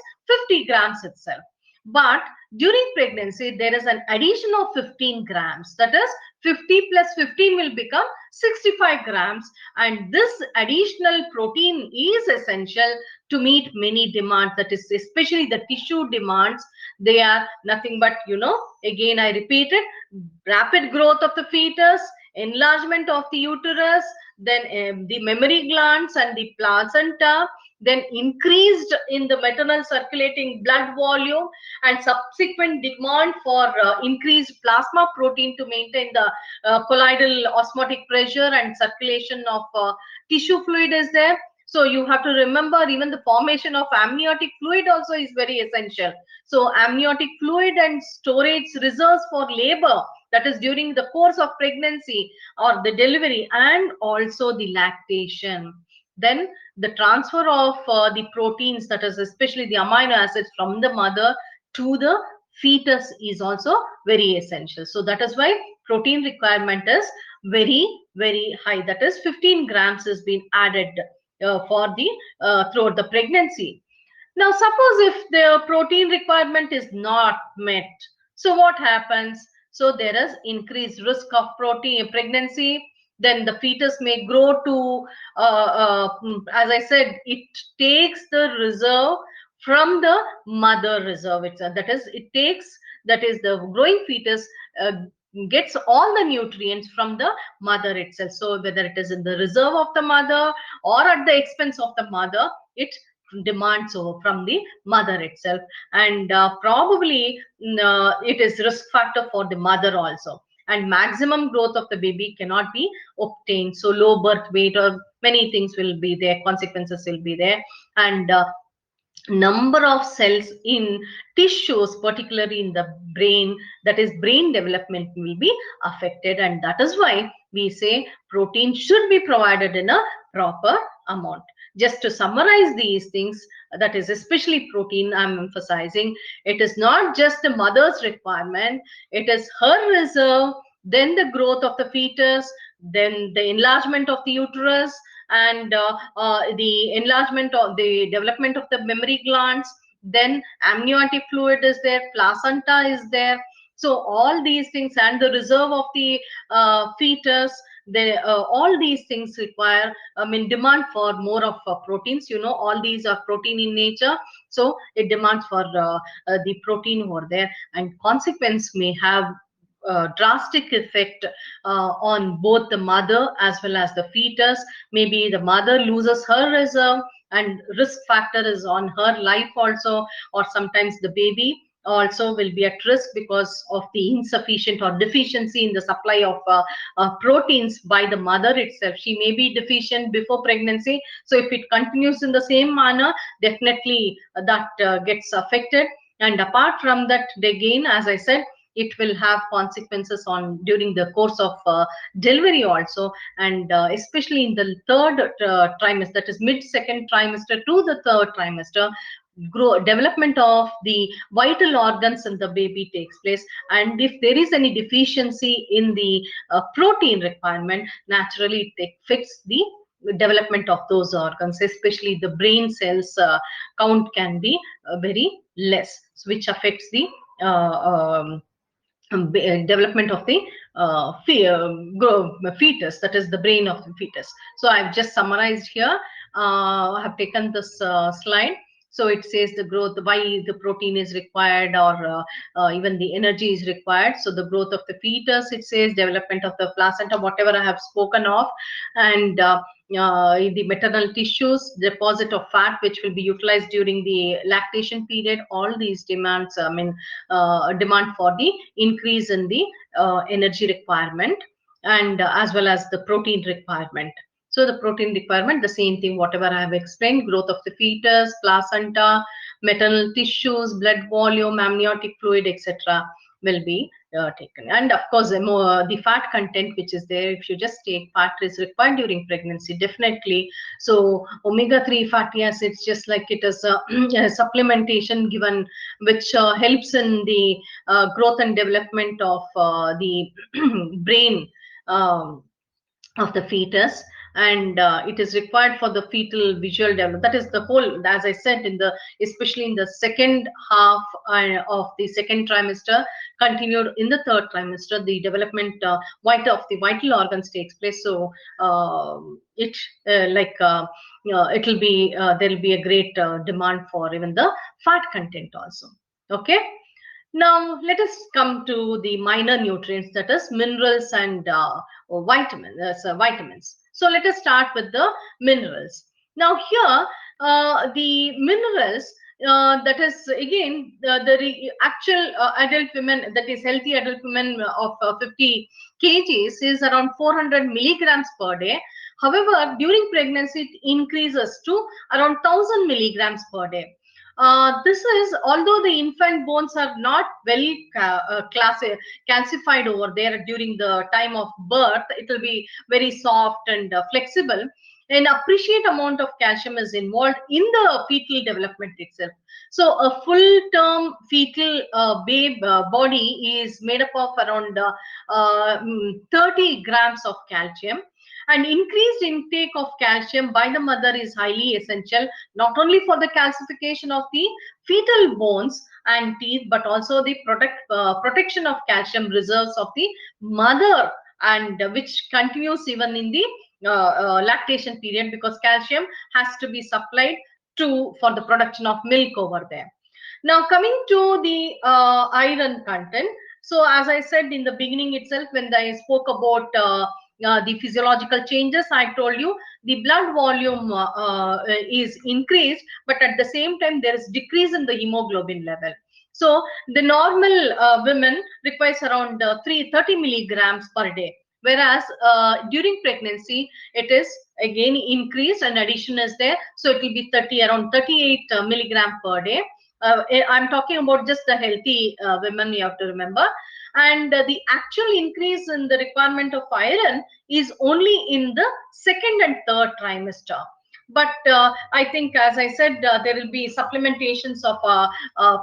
50 grams itself. But during pregnancy, there is an addition of 15 grams. That is, 50 plus 15 will become 65 grams, and this additional protein is essential to meet many demands, that is especially the tissue demands. They are nothing but, again I repeat it, rapid growth of the fetus, enlargement of the uterus, then the mammary glands and the placenta, then increased in the maternal circulating blood volume, and subsequent demand for increased plasma protein to maintain the colloidal osmotic pressure and circulation of tissue fluid is there. So you have to remember, even the formation of amniotic fluid also is very essential. So amniotic fluid and storage reserves for labor, that is during the course of pregnancy or the delivery, and also the lactation. Then the transfer of the proteins, that is especially the amino acids from the mother to the fetus, is also very essential. So that is why protein requirement is very, very high. That is 15 grams has been added for the throughout the pregnancy. Now, suppose if the protein requirement is not met, so what happens? So there is increased risk of protein pregnancy. Then the fetus may grow to, as I said, it takes the reserve from the mother reserve itself. That is, it takes, that is the growing fetus uh, gets all the nutrients from the mother itself. So whether it is in the reserve of the mother or at the expense of the mother, it demands over from the mother itself. And probably it is risk factor for the mother also, and maximum growth of the baby cannot be obtained. So low birth weight or many things will be there, consequences will be there. And number of cells in tissues, particularly in the brain, that is brain development, will be affected. And that is why we say protein should be provided in a proper amount. Just to summarize these things, that is especially protein, I'm emphasizing, it is not just the mother's requirement, it is her reserve, then the growth of the fetus, then the enlargement of the uterus, and the enlargement of the development of the mammary glands, then amniotic fluid is there, placenta is there. So all these things, and the reserve of the fetus, all these things require, I mean, demand for more of proteins. All these are protein in nature, so it demands for the protein over there, and consequence may have drastic effect on both the mother as well as the fetus. Maybe the mother loses her reserve, and risk factor is on her life also, or sometimes the baby also will be at risk because of the insufficient or deficiency in the supply of proteins by the mother itself. She may be deficient before pregnancy, so if it continues in the same manner, definitely that gets affected. And apart from that, again, as I said, it will have consequences on during the course of delivery also. And especially in the third trimester, that is mid second trimester to the third trimester, development of the vital organs in the baby takes place. And if there is any deficiency in the protein requirement, naturally it affects the development of those organs, especially the brain cells count can be very less, which affects the development of the fetus, that is the brain of the fetus. So I've just summarized here. I have taken this slide. So it says the growth, why the protein is required, or even the energy is required. So the growth of the fetus, it says development of the placenta, whatever I have spoken of, and the maternal tissues, deposit of fat which will be utilized during the lactation period. All these demands, I mean, demand for the increase in the energy requirement, and as well as the protein requirement. So the protein requirement, the same thing, whatever I have explained, growth of the fetus, placenta, maternal tissues, blood volume, amniotic fluid, etc., will be taken. And of course, the fat content which is there, if you just take fat is required during pregnancy, definitely. So omega-3 fatty acids, just like it is a supplementation given, which helps in the growth and development of the brain. Um, of the fetus, and it is required for the fetal visual development. That is the whole, as I said, in the especially in the second half of the second trimester, continued in the third trimester, the development of the vital organs takes place. So it like it will be there will be a great demand for even the fat content also. Okay. Now, let us come to the minor nutrients, that is minerals and vitamins. So, let us start with the minerals. Now, here, the minerals, that is again actual adult women, that is healthy adult women of 50 kgs, is around 400 milligrams per day. However, during pregnancy, it increases to around 1000 milligrams per day. This is, although the infant bones are not well calcified over there during the time of birth, it will be very soft and flexible. An appreciate amount of calcium is involved in the fetal development itself. So a full term fetal babe body is made up of around 30 grams of calcium, and increased intake of calcium by the mother is highly essential, not only for the calcification of the fetal bones and teeth, but also the protection of calcium reserves of the mother, and which continues even in the lactation period, because calcium has to be supplied to for the production of milk over there. Now, coming to the iron content. So, as I said in the beginning itself, when I spoke about the physiological changes, I told you the blood volume is increased, but at the same time, there is decrease in the hemoglobin level. So, the normal women requires around 30 milligrams per day, whereas during pregnancy, it is again increased, and addition is there. So, it will be around 38 milligram per day. I'm talking about just the healthy women, you have to remember. And the actual increase in the requirement of iron is only in the second and third trimester. But I think, as I said, there will be supplementations of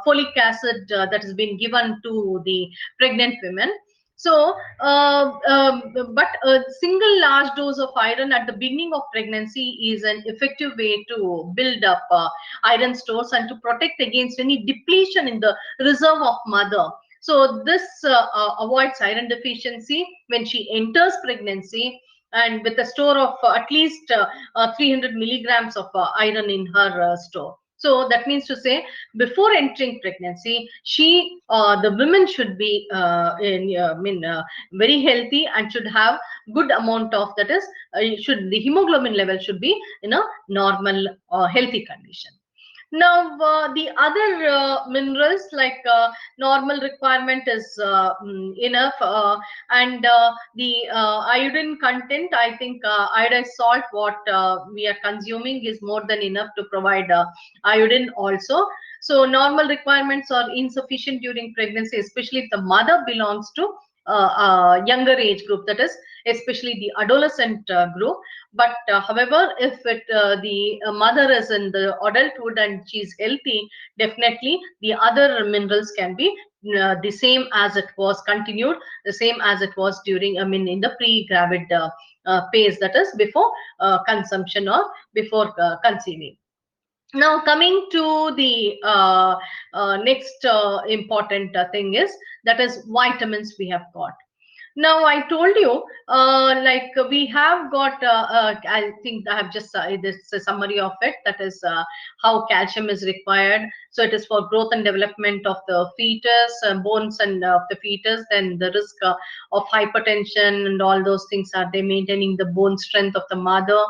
folic acid that has been given to the pregnant women. So, but a single large dose of iron at the beginning of pregnancy is an effective way to build up iron stores and to protect against any depletion in the reserve of mother. So this avoids iron deficiency when she enters pregnancy, and with a store of at least 300 milligrams of iron in her store. So that means to say, before entering pregnancy, the women should be very healthy and should have good amount of, that is, should the hemoglobin level should be in a normal healthy condition. Now, the other minerals, like normal requirement is enough, and the iodine content, I think iodized salt, what we are consuming, is more than enough to provide iodine also. So, normal requirements are insufficient during pregnancy, especially if the mother belongs to younger age group, that is, especially the adolescent group. But however, if the mother is in the adulthood and she is healthy, definitely the other minerals can be the same as it was continued, the same as it was during, in the pre-gravid phase, that is before consumption or before conceiving. Now, coming to the next important thing is, that is vitamins we have got. Now, I told you, like we have got, I think I have just this summary of it. That is how calcium is required. So it is for growth and development of the fetus, bones and of the fetus. Then the risk of hypertension and all those things are they, maintaining the bone strength of the mother.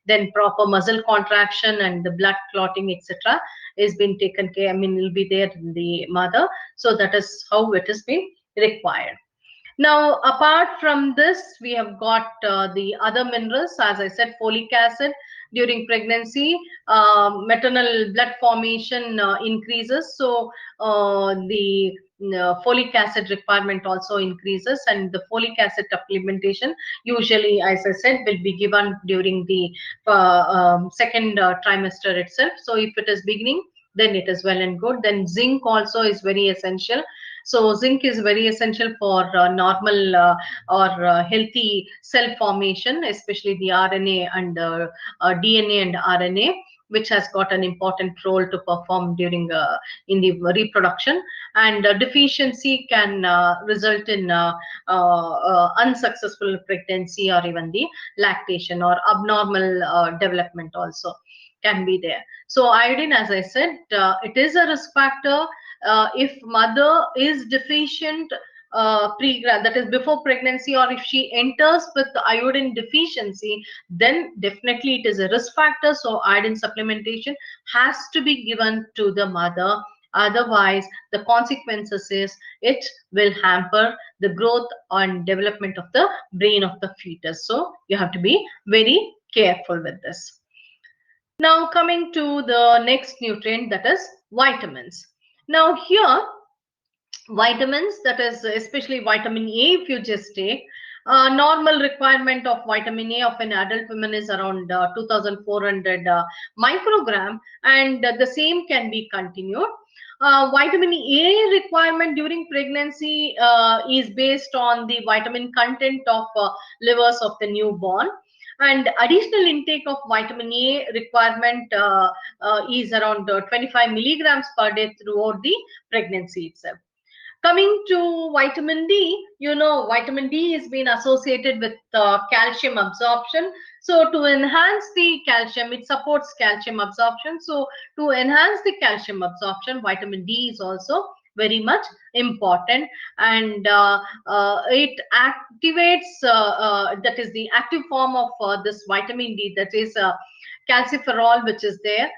Then proper muscle contraction and the blood clotting, etc., is being taken care. It will be there in the mother. So that is how it has been required. Now, apart from this, we have got the other minerals, as I said, folic acid. During pregnancy, maternal blood formation increases, so the folic acid requirement also increases, and the folic acid supplementation usually, as I said, will be given during the second trimester itself. So if it is beginning, then it is well and good. Then zinc also is very essential. So zinc is very essential for normal or healthy cell formation, especially the RNA and DNA and RNA, which has got an important role to perform during in the reproduction. And deficiency can result in unsuccessful pregnancy or even the lactation or abnormal development also can be there. So iodine, as I said, it is a risk factor. If mother is deficient that is before pregnancy, or if she enters with iodine deficiency, then definitely it is a risk factor. So iodine supplementation has to be given to the mother. Otherwise, the consequences is it will hamper the growth and development of the brain of the fetus. So you have to be very careful with this. Now coming to the next nutrient, that is vitamins. Now here, vitamins, that is especially vitamin A, if you just take normal requirement of vitamin A of an adult woman is around 2400 microgram, and the same can be continued. Vitamin A requirement during pregnancy is based on the vitamin content of livers of the newborn, and additional intake of vitamin A requirement is around 25 milligrams per day throughout the pregnancy itself. Coming to vitamin D, you know, vitamin D has been associated with calcium absorption. So to enhance the calcium, it supports calcium absorption. So to enhance the calcium absorption, vitamin D is also very much important, and it activates, that is the active form of this vitamin D, that is calciferol, which is there,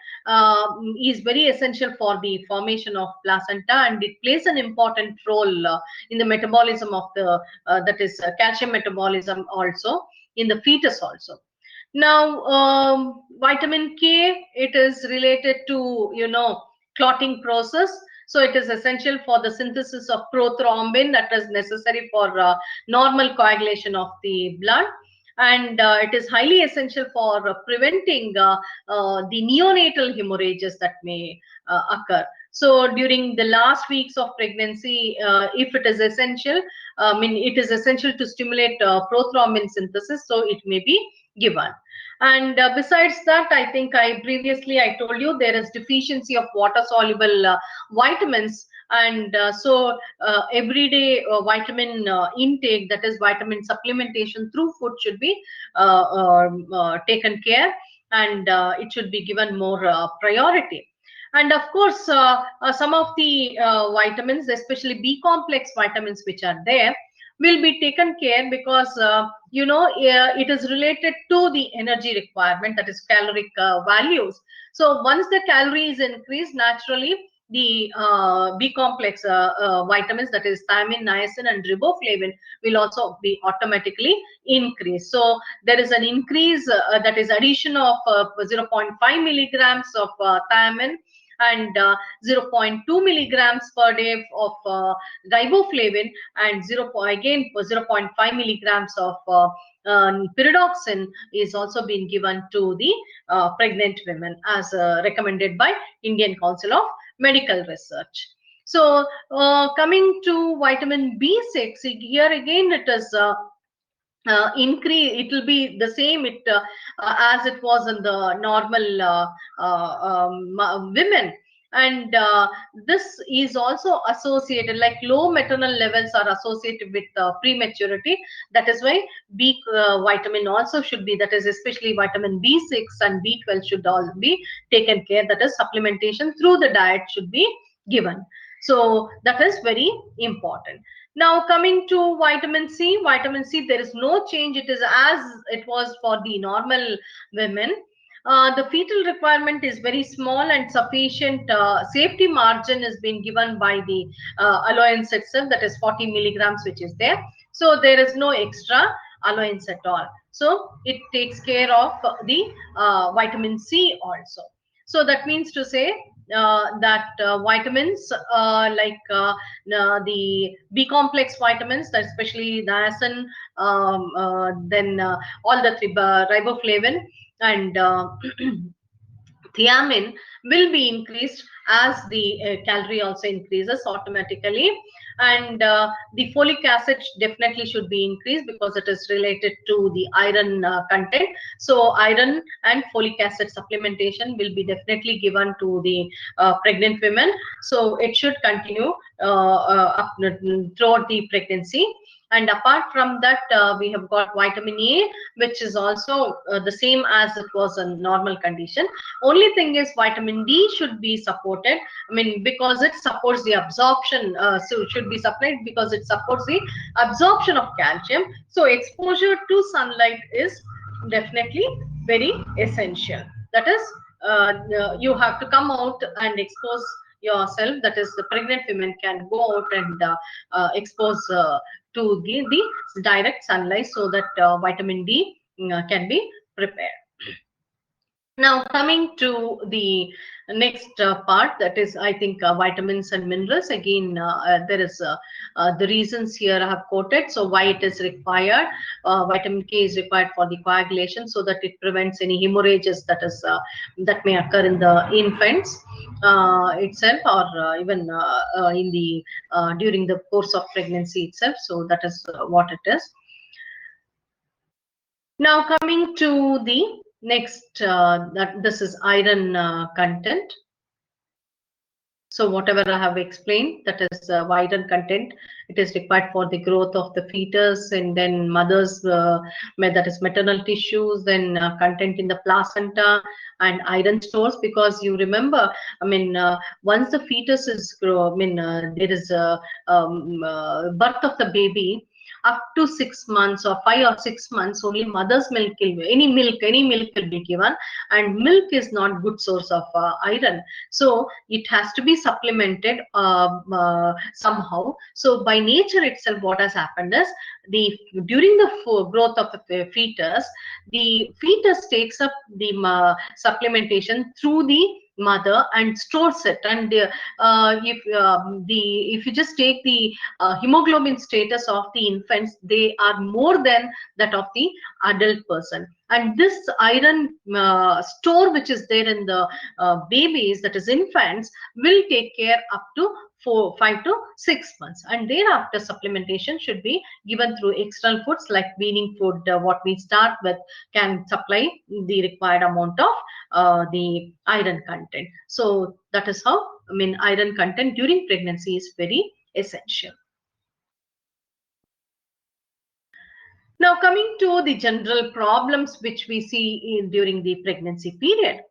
is very essential for the formation of placenta, and it plays an important role in the metabolism of the that is calcium metabolism also in the fetus also. Now vitamin K, it is related to, you know, clotting process. So it is essential for the synthesis of prothrombin that is necessary for normal coagulation of the blood, and it is highly essential for preventing the neonatal hemorrhages that may occur. So during the last weeks of pregnancy, if it is essential, I mean, it is essential to stimulate prothrombin synthesis, so it may be given. And besides that, I think I told you there is deficiency of water soluble vitamins, and everyday vitamin intake, that is vitamin supplementation through food, should be taken care, and it should be given more priority. And of course, some of the vitamins, especially B complex vitamins which are there, will be taken care, because you know, it is related to the energy requirement, that is caloric values. So once the calorie is increased, naturally the B complex vitamins, that is thiamine, niacin, and riboflavin, will also be automatically increased. So there is an increase, that is addition of 0 0.5 milligrams of thiamine, and 0.2 milligrams per day of riboflavin, and again 0.5 milligrams of pyridoxine is also being given to the pregnant women, as recommended by Indian Council of Medical Research. So coming to vitamin B6, here again it is increase, it will be the same as it was in the normal women, and this is also associated, like low maternal levels are associated with prematurity. That is why B vitamin also should be, that is especially vitamin B6 and B12 should all be taken care, that is supplementation through the diet should be given. So that is very important. Now coming to vitamin C, there is no change. It is as it was for the normal women. The fetal requirement is very small, and sufficient safety margin is being given by the allowance itself, that is 40 milligrams, which is there. So there is no extra allowance at all. So it takes care of the vitamin C also. So that means to say that vitamins the B complex vitamins, especially niacin, then all the riboflavin and thiamine will be increased as the calorie also increases automatically. And the folic acid definitely should be increased because it is related to the iron content. So iron and folic acid supplementation will be definitely given to the pregnant women. So it should continue throughout the pregnancy. And apart from that, we have got vitamin A, which is also the same as it was a normal condition. Only thing is vitamin D should be supported. I mean, because it supports the absorption. So it should be supplied because it supports the absorption of calcium. So exposure to sunlight is definitely very essential. That is, you have to come out and expose yourself. That is, the pregnant women can go out and expose to the direct sunlight so that vitamin D can be prepared. Now, coming to the next part, that is, I think, vitamins and minerals. Again, there is the reasons here I have quoted. So, why it is required? Vitamin K is required for the coagulation, so that it prevents any hemorrhages that may occur in the infants itself, or even in the during the course of pregnancy itself. So, that is what it is. Now coming to the next, that this is iron content. So whatever I have explained, that is iron content. It is required for the growth of the fetus, and then mother's that is maternal tissues, then content in the placenta and iron stores. Because you remember, I mean, once the fetus is grow, I mean, there is a birth of the baby. Up to 6 months or 5 or 6 months, only mother's milk will be, any milk will be given, and milk is not good source of iron. So it has to be supplemented somehow. So by nature itself, what has happened is, the during the growth of the fetus takes up the supplementation through the mother and stores it. And if you just take the hemoglobin status of the infants, they are more than that of the adult person. And this iron store which is there in the babies, that is infants, will take care up to 5 to 6 months. And thereafter, supplementation should be given through external foods like weaning food. What we start with can supply the required amount of the iron content. So that is how, I mean, iron content during pregnancy is very essential. Now, coming to the general problems which we see during the pregnancy period.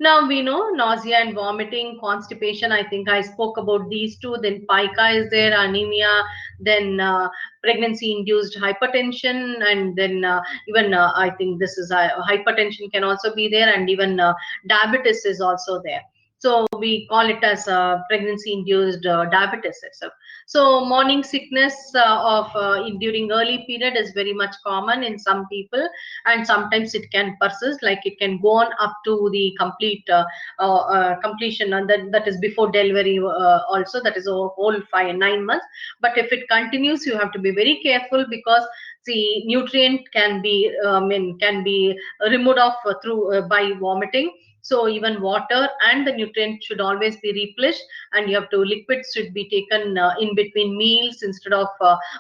Now, we know nausea and vomiting, constipation. I think I spoke about these two. Then pica is there, anemia, then pregnancy-induced hypertension, and then even I think this is hypertension can also be there, and even diabetes is also there. So we call it as pregnancy-induced diabetes itself. So morning sickness during early period is very much common in some people, and sometimes it can persist, like it can go on up to the completion, and that is before delivery also, that is a whole 9 months. But if it continues, you have to be very careful, because the nutrient can be removed off through by vomiting. So even water and the nutrient should always be replenished, and you have to liquids should be taken in between meals instead of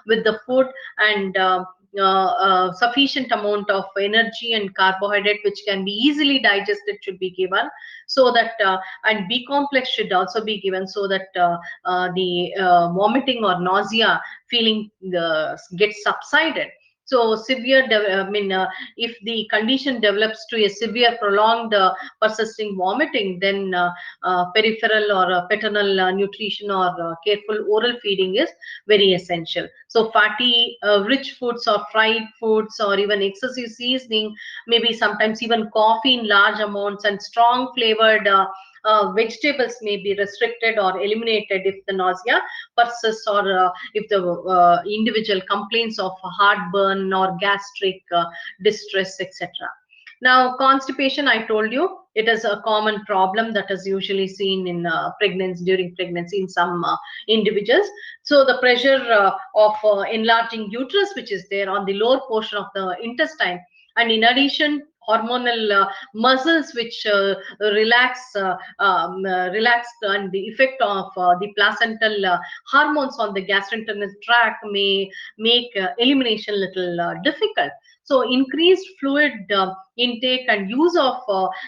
with the food. And sufficient amount of energy and carbohydrate which can be easily digested should be given, so that and B complex should also be given, so that the vomiting or nausea feeling gets subsided. So severe, if the condition develops to a severe, prolonged, persisting vomiting, then peripheral or paternal nutrition or careful oral feeding is very essential. So fatty, rich foods or fried foods or even excessive seasoning, maybe sometimes even coffee in large amounts and strong flavored vegetables may be restricted or eliminated if the nausea persists, or if the individual complains of heartburn or gastric distress, etc. Now, constipation, I told you, it is a common problem that is usually seen in pregnancy, during pregnancy in some individuals. So the pressure of enlarging uterus, which is there on the lower portion of the intestine, and in addition, hormonal muscles which relax, and the effect of the placental hormones on the gastrointestinal tract may make elimination little difficult. So increased fluid intake and use of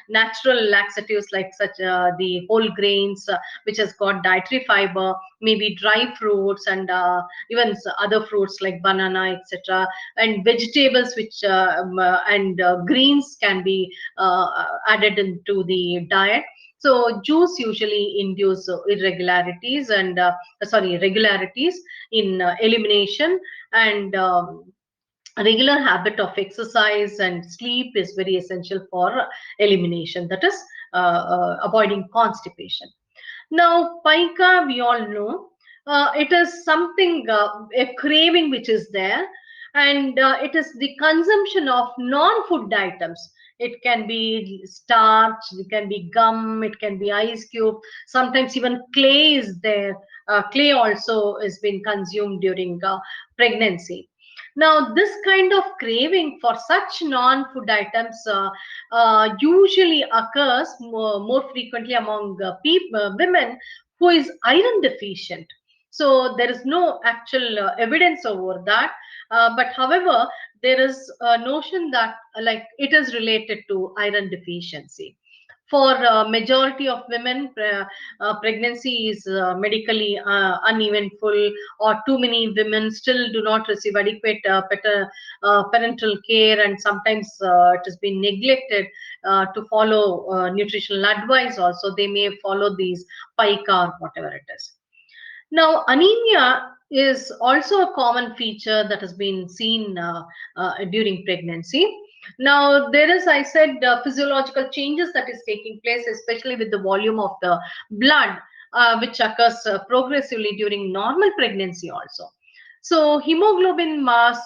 natural laxatives like such the whole grains which has got dietary fiber, maybe dry fruits and even other fruits like banana, etc., and vegetables which and greens can be added into the diet. So juice usually induce irregularities and sorry regularities in elimination, and regular habit of exercise and sleep is very essential for elimination, that is avoiding constipation. Now pica, we all know, it is something, a craving which is there, and it is the consumption of non-food items. It can be starch, it can be gum, it can be ice cube, sometimes even clay is there. Clay also is being consumed during pregnancy. Now, this kind of craving for such non-food items usually occurs more frequently among women who is iron deficient. So there is no actual evidence over that, but however, there is a notion that like it is related to iron deficiency. For majority of women, pregnancy is medically uneventful, or too many women still do not receive adequate parental care, and sometimes it has been neglected to follow nutritional advice. Also, they may follow these pica or whatever it is. Now, anemia is also a common feature that has been seen during pregnancy. Now, there is, I said, physiological changes that is taking place, especially with the volume of the blood, which occurs progressively during normal pregnancy also. So, hemoglobin mass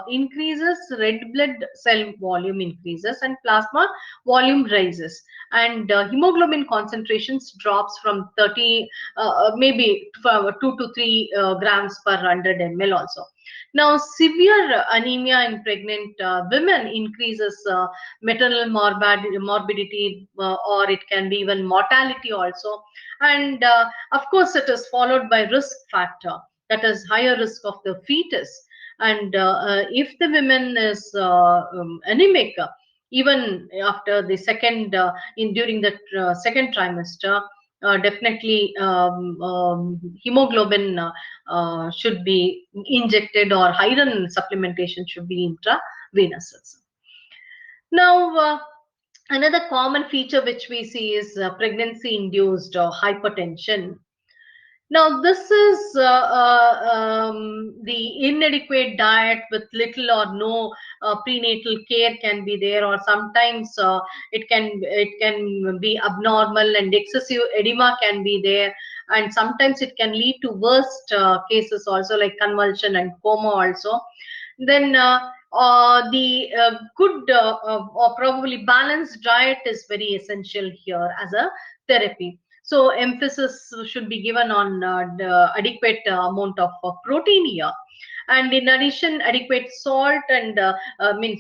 increases, red blood cell volume increases, and plasma volume rises. And hemoglobin concentrations drops from 30, maybe 2 to 3 grams per 100 ml also. Now, severe anemia in pregnant women increases maternal morbidity, or it can be even mortality also. And of course, it is followed by risk factor, that is higher risk of the fetus. And if the woman is anemic, even after the second, in during the second trimester, definitely hemoglobin should be injected, or iron supplementation should be intravenous. Now, another common feature which we see is pregnancy induced hypertension. Now, this is the inadequate diet with little or no prenatal care can be there, or sometimes it can be abnormal, and excessive edema can be there, and sometimes it can lead to worst cases also, like convulsion and coma also. Then the good or probably balanced diet is very essential here as a therapy. So emphasis should be given on the adequate amount of protein here. And in addition, adequate salt and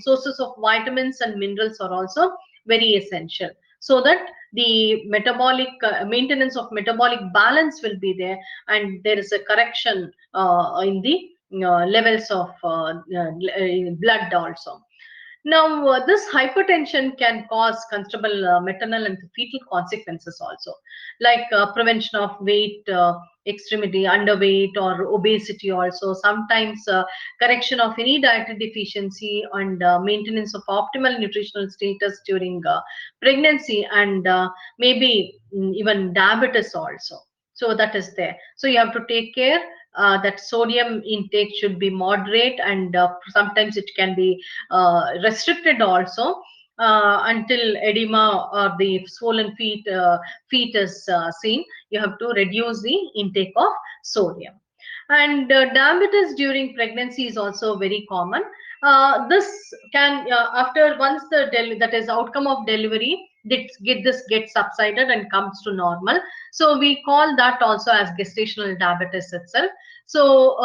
sources of vitamins and minerals are also very essential, so that the metabolic maintenance of metabolic balance will be there, and there is a correction in the levels of blood also. Now, this hypertension can cause considerable maternal and fetal consequences also, like prevention of weight, extremity, underweight, or obesity also. Sometimes correction of any dietary deficiency, and maintenance of optimal nutritional status during pregnancy, and maybe even diabetes also. So that is there. So you have to take care that sodium intake should be moderate, and sometimes it can be restricted also, until edema or the swollen feet is seen. You have to reduce the intake of sodium. And diabetes during pregnancy is also very common. This can, after once the that is outcome of delivery, this gets subsided and comes to normal. So we call that also as gestational diabetes itself. So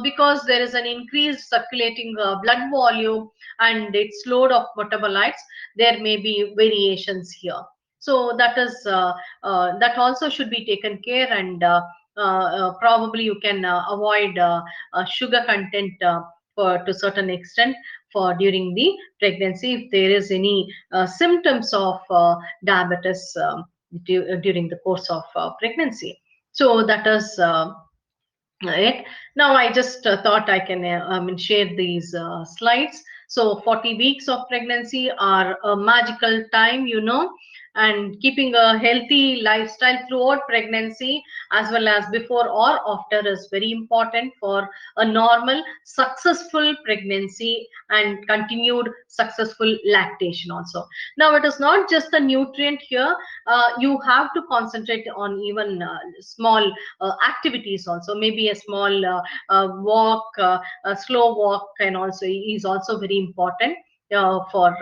because there is an increased circulating blood volume and its load of metabolites, there may be variations here. So that also should be taken care, and probably you can avoid sugar content for to certain extent for during the pregnancy if there is any symptoms of diabetes during the course of pregnancy. So that is it. Now I just thought I can share these slides. So 40 weeks of pregnancy are a magical time, and keeping a healthy lifestyle throughout pregnancy as well as before or after is very important for a normal, successful pregnancy and continued successful lactation also. Now it is not just the nutrient here. You have to concentrate on even small activities also. Maybe a small walk, a slow walk, and also is also very important for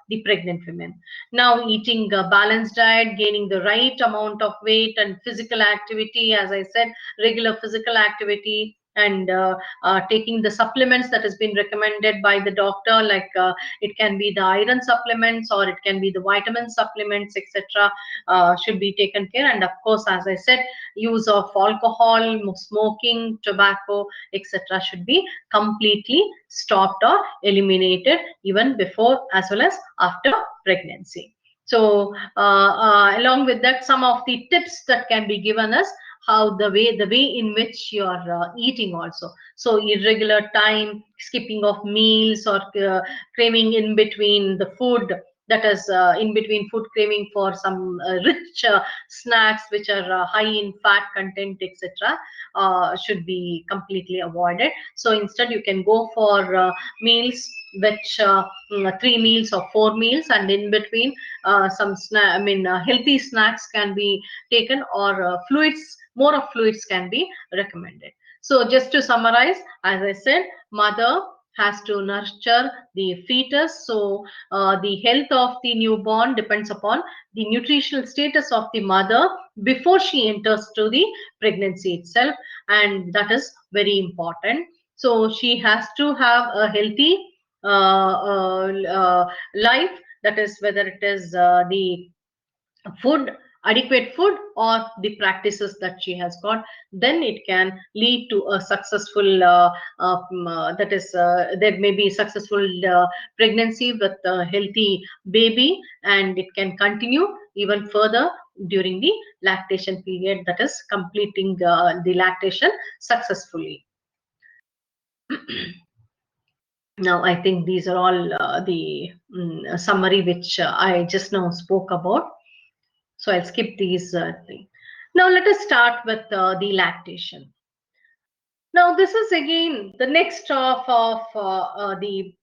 the pregnant women. Now, eating a balanced diet, gaining the right amount of weight, and physical activity, as I said, regular physical activity, and taking the supplements that has been recommended by the doctor, like it can be the iron supplements or it can be the vitamin supplements, etc., should be taken care. And of course, as I said, use of alcohol, smoking, tobacco, etc., should be completely stopped or eliminated even before as well as after pregnancy. So, along with that, some of the tips that can be given us, how the way in which you are eating also. So irregular time, skipping of meals, or craving in between the food, that is in between food, craving for some rich snacks which are high in fat content, etc., should be completely avoided. So instead you can go for meals which 3 meals or 4 meals, and in between some healthy snacks can be taken, or fluids, more of fluids can be recommended. So just to summarize, as I said, mother has to nurture the fetus. So the health of the newborn depends upon the nutritional status of the mother before she enters to the pregnancy itself, and that is very important. So she has to have a healthy life, that is whether it is the food, adequate food, or the practices that she has got, then it can lead to a successful that is there may be successful pregnancy with a healthy baby, and it can continue even further during the lactation period, that is completing the lactation successfully. Now I think these are all the summary which I just now spoke about. So I'll skip these things. Now let us start with the lactation. Now this is again the next half of the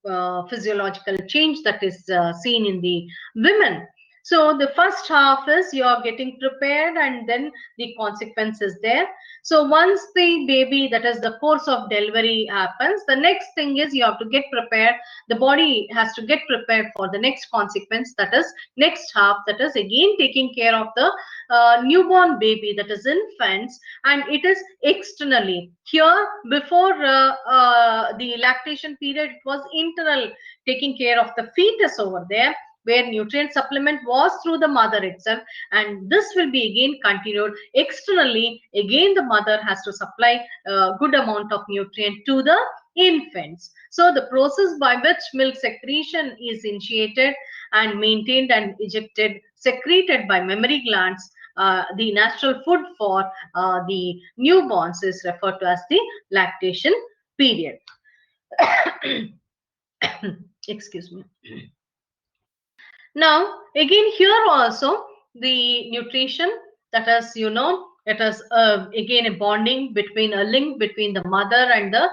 physiological change that is seen in the women. So the first half is you are getting prepared, and then the consequence is there. So once the baby, that is the course of delivery happens, the next thing is you have to get prepared. The body has to get prepared for the next consequence, that is next half, that is again taking care of the newborn baby, that is infants, and it is externally. Here before the lactation period, it was internal, taking care of the fetus over there, where nutrient supplement was through the mother itself, and this will be again continued externally. Again the mother has to supply a good amount of nutrient to the infants. So the process by which milk secretion is initiated and maintained and ejected, secreted by mammary glands, the natural food for the newborns, is referred to as the lactation period. Excuse me. Now, again, here also the nutrition, that is, It is again a bonding between a link between the mother and the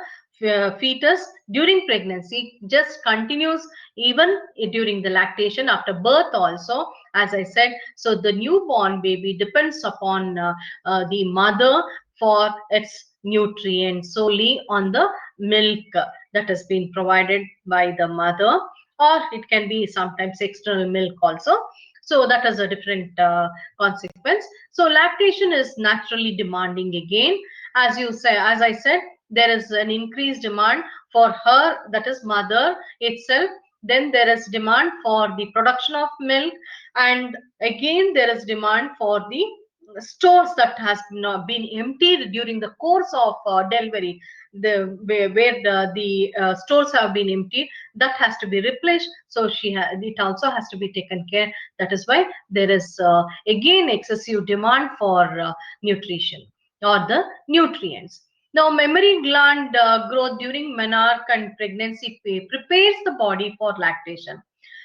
fetus during pregnancy, just continues even during the lactation, after birth also, as I said. So the newborn baby depends upon the mother for its nutrients, solely on the milk that has been provided by the mother, or it can be sometimes external milk also. So that is a different consequence. So lactation is naturally demanding again, as you say, as I said, there is an increased demand for her, that is mother itself. Then there is demand for the production of milk, and again there is demand for the stores that has not been emptied during the course of delivery, the where the stores have been emptied, that has to be replaced. So it also has to be taken care. That is why there is again excessive demand for nutrition or the nutrients. Now, mammary gland growth during menarche and pregnancy prepares the body for lactation.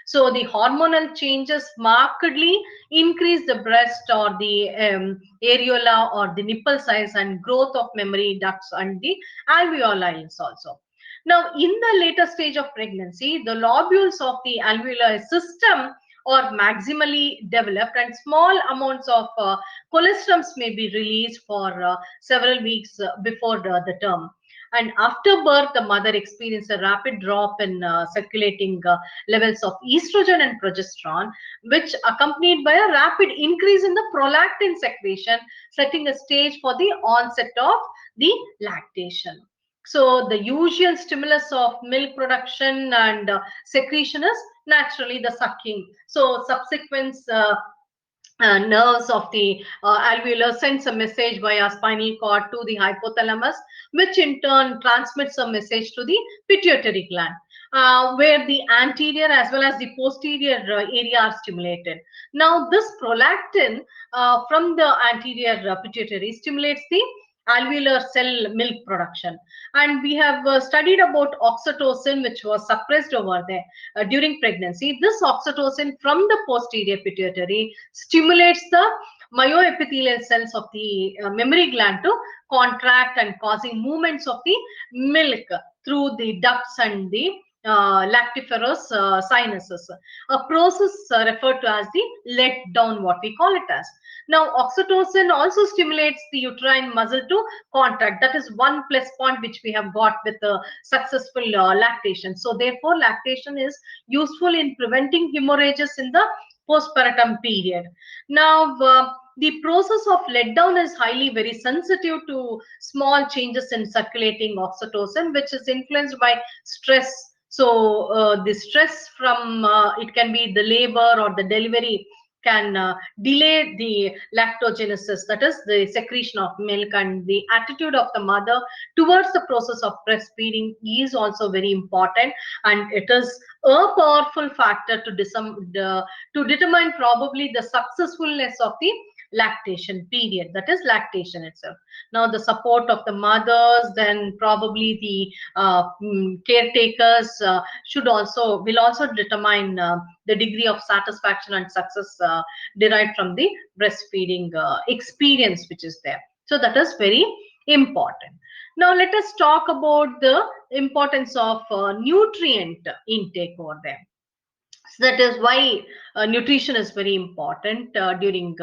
So the hormonal changes markedly increase the breast or the areola or the nipple size and growth of mammary ducts and the alveoli also. Now, in the later stage of pregnancy, the lobules of the alveolar system are maximally developed, and small amounts of colostrums may be released for several weeks before the term. And after birth, the mother experiences a rapid drop in circulating levels of estrogen and progesterone, which accompanied by a rapid increase in the prolactin secretion, setting a stage for the onset of the lactation. So the usual stimulus of milk production and secretion is naturally the sucking. So subsequent nerves of the alveolar sends a message via spinal cord to the hypothalamus, which in turn transmits a message to the pituitary gland, where the anterior as well as the posterior area are stimulated. Now, this prolactin from the anterior pituitary stimulates the alveolar cell milk production. And we have studied about oxytocin, which was suppressed over there during pregnancy. This oxytocin from the posterior pituitary stimulates the myoepithelial cells of the mammary gland to contract and causing movements of the milk through the ducts and the lactiferous sinuses, a process referred to as the let down, what we call it as. Now, oxytocin also stimulates the uterine muscle to contract. That is one plus point which we have got with the successful lactation. So, therefore, lactation is useful in preventing hemorrhages in the postpartum period. Now, the process of letdown is highly very sensitive to small changes in circulating oxytocin, which is influenced by stress. So, the stress from it can be the labor or the delivery can delay the lactogenesis, that is the secretion of milk, and the attitude of the mother towards the process of breastfeeding is also very important, and it is a powerful factor to determine probably the successfulness of the lactation period, that is lactation itself. Now, the support of the mothers, then probably the caretakers will also determine the degree of satisfaction and success derived from the breastfeeding experience which is there. So that is very important. Now let us talk about the importance of nutrient intake over there. So that is why nutrition is very important during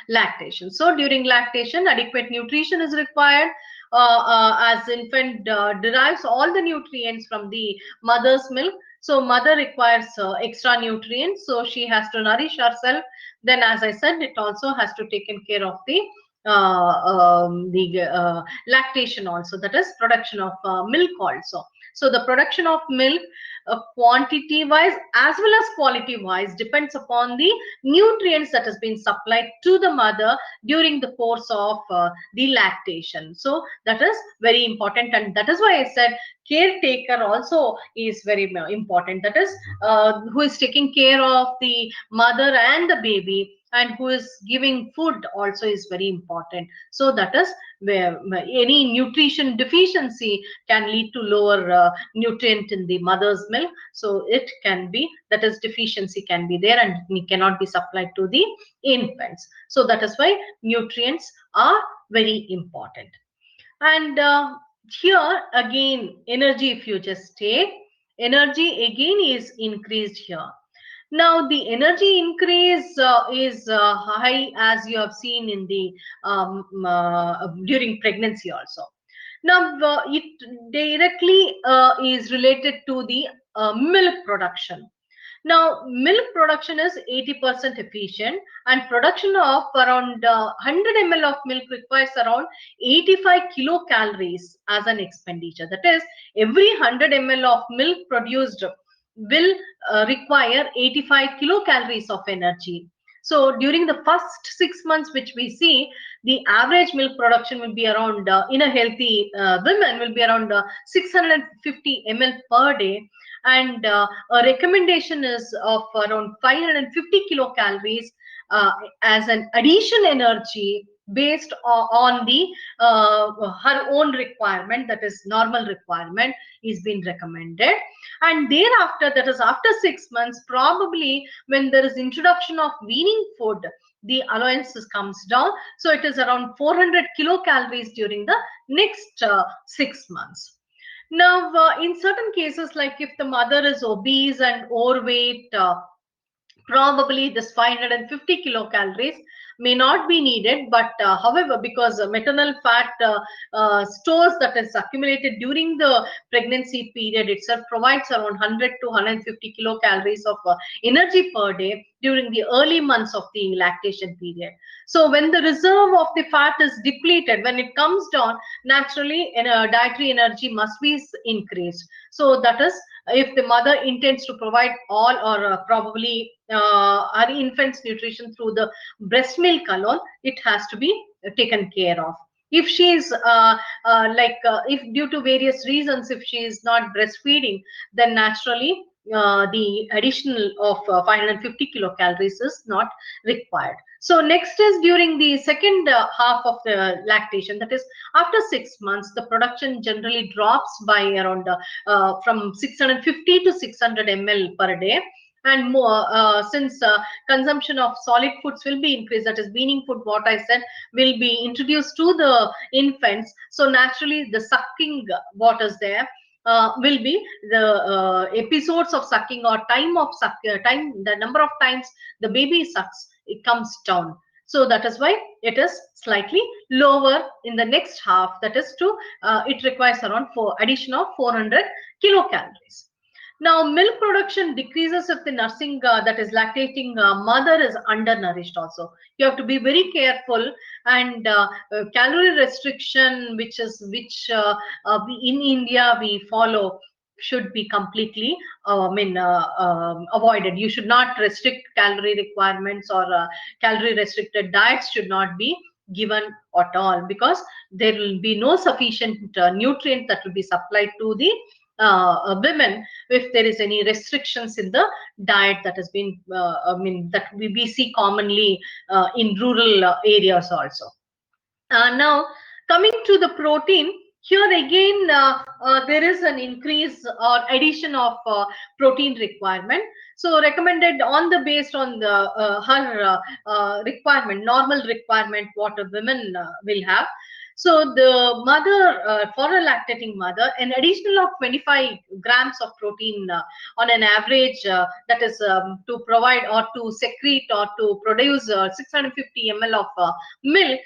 lactation. So during lactation, adequate nutrition is required, as infant derives all the nutrients from the mother's milk. So mother requires extra nutrients, so she has to nourish herself. Then, as I said, it also has to taken care of the lactation also, that is production of milk also. So the production of milk, quantity wise as well as quality wise, depends upon the nutrients that has been supplied to the mother during the course of the lactation. So that is very important, and that is why I said caretaker also is very important. That is, who is taking care of the mother and the baby, and who is giving food also is very important. So that is where any nutrition deficiency can lead to lower nutrient in the mother's milk. So it can be, that is, deficiency can be there and it cannot be supplied to the infants. So that is why nutrients are very important. And here again, energy, if you just take, energy again is increased here. Now the energy increase is high, as you have seen in the during pregnancy also. Now it directly is related to the milk production. Now, milk production is 80% efficient, and production of around 100 ml of milk requires around 85 kilocalories as an expenditure. That is, every 100 ml of milk produced will require 85 kilocalories of energy. So during the first 6 months, which we see, the average milk production will be around, in a healthy women, will be around 650 ml per day, and a recommendation is of around 550 kilocalories as an addition energy based on the her own requirement, that is normal requirement is being recommended. And thereafter, that is after 6 months, probably when there is introduction of weaning food, the allowances comes down, so it is around 400 kilocalories during the next 6 months. Now, in certain cases, like if the mother is obese and overweight, probably this 550 kilocalories may not be needed. But however, because maternal fat stores that is accumulated during the pregnancy period itself provides around 100 to 150 kilocalories of energy per day during the early months of the lactation period. So when the reserve of the fat is depleted, when it comes down, naturally dietary energy must be increased. So that is, if the mother intends to provide all or probably her infant's nutrition through the breast milk alone, it has to be taken care of. If she is if due to various reasons, if she is not breastfeeding, then naturally the additional of 550 kilocalories is not required. So next is during the second half of the lactation, that is after 6 months, the production generally drops by around from 650 to 600 ml per day, and more since consumption of solid foods will be increased, that is weaning food, what I said, will be introduced to the infants. So naturally the sucking what is there will be the episodes of sucking or time of time, the number of times the baby sucks, it comes down. So that is why it is slightly lower in the next half, that is to it requires around addition of 400 kilocalories. Now, milk production decreases if the nursing, that is lactating mother is undernourished also. You have to be very careful, and calorie restriction, in India we follow, should be completely avoided. You should not restrict calorie requirements, or calorie restricted diets should not be given at all, because there will be no sufficient nutrient that will be supplied to the women if there is any restrictions in the diet that has been that we see commonly in rural areas also. Now, coming to the protein, here again there is an increase or addition of protein requirement. So recommended on the based on the her requirement, normal requirement what a women will have. So the mother, for a lactating mother, an additional of 25 grams of protein on an average, that is to provide or to secrete or to produce 650 ml of milk,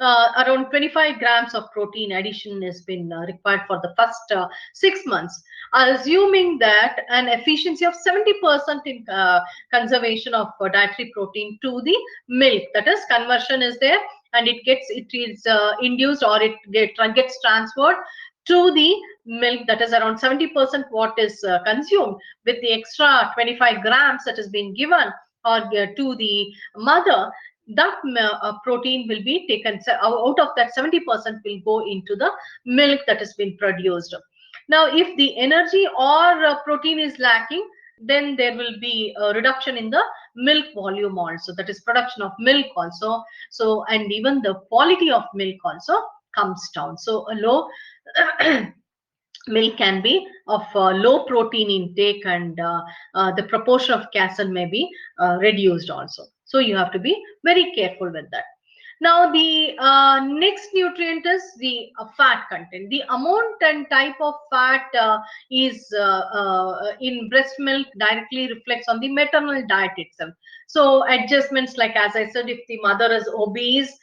around 25 grams of protein addition has been required for the first 6 months, assuming that an efficiency of 70% in conservation of dietary protein to the milk, that is conversion is there, and it is induced, or gets transferred to the milk, that is around 70% what is consumed, with the extra 25 grams that has been given or to the mother, that protein will be taken, so out of that 70% will go into the milk that has been produced. Now, if the energy or protein is lacking, then there will be a reduction in the milk volume also, that is production of milk also. So, and even the quality of milk also comes down. So a low milk can be of low protein intake, and the proportion of calcium may be reduced also. So you have to be very careful with that. Now, the next nutrient is the fat content. The amount and type of fat is in breast milk directly reflects on the maternal diet itself. So adjustments, like as I said, if the mother is obese,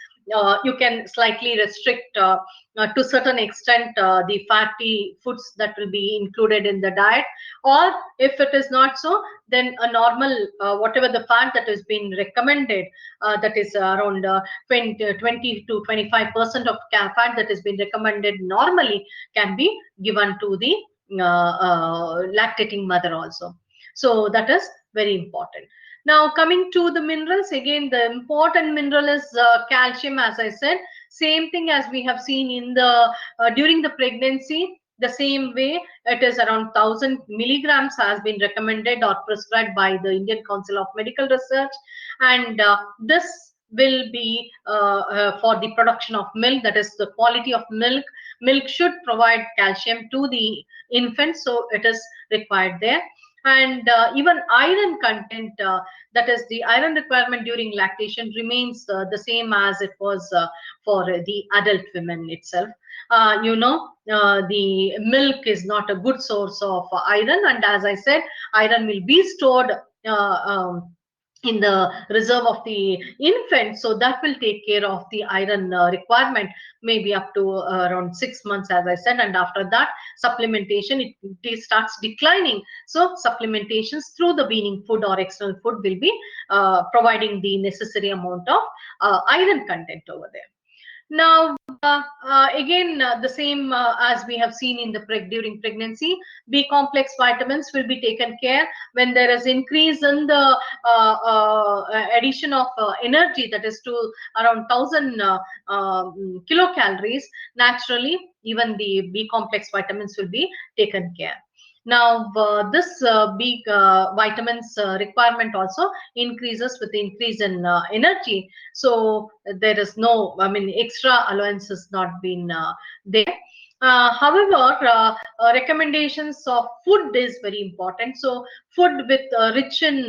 you can slightly restrict to certain extent the fatty foods that will be included in the diet. Or if it is not so, then a normal whatever the fat that has been recommended, that is around 20 to 25% of fat that has been recommended normally, can be given to the lactating mother also. So that is very important. Now, coming to the minerals, again, the important mineral is calcium, as I said. Same thing as we have seen in the during the pregnancy. The same way, it is around 1000 milligrams has been recommended or prescribed by the Indian Council of Medical Research, and this will be for the production of milk, that is the quality of milk. Milk should provide calcium to the infant, so it is required there. And even iron content, that is the iron requirement during lactation, remains the same as it was for the adult women itself. The milk is not a good source of iron, and as I said, iron will be stored in the reserve of the infant, so that will take care of the iron requirement, maybe up to around 6 months, as I said. And after that, supplementation, it starts declining. So supplementations through the weaning food or external food will be providing the necessary amount of iron content over there. Now, again, the same as we have seen in the during pregnancy, B complex vitamins will be taken care when there is increase in the addition of energy, that is to around 1000 kilocalories. Naturally, even the B complex vitamins will be taken care. Now, this B vitamins requirement also increases with the increase in energy. So there is no, I mean, extra allowance has not been there. However, recommendations of food is very important. So food with rich in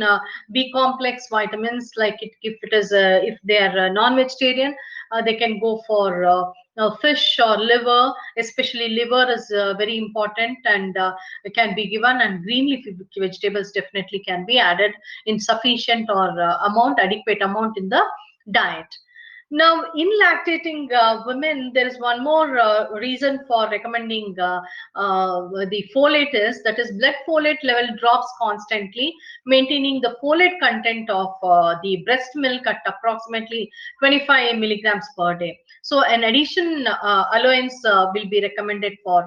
B complex vitamins, like if it is if they are non-vegetarian, they can go for fish or liver. Especially liver is very important, and it can be given, and green leafy vegetables definitely can be added in sufficient or adequate amount in the diet. Now, in lactating women, there is one more reason for recommending the folate is, that is, blood folate level drops constantly. Maintaining the folate content of the breast milk at approximately 25 milligrams per day. So an addition allowance will be recommended for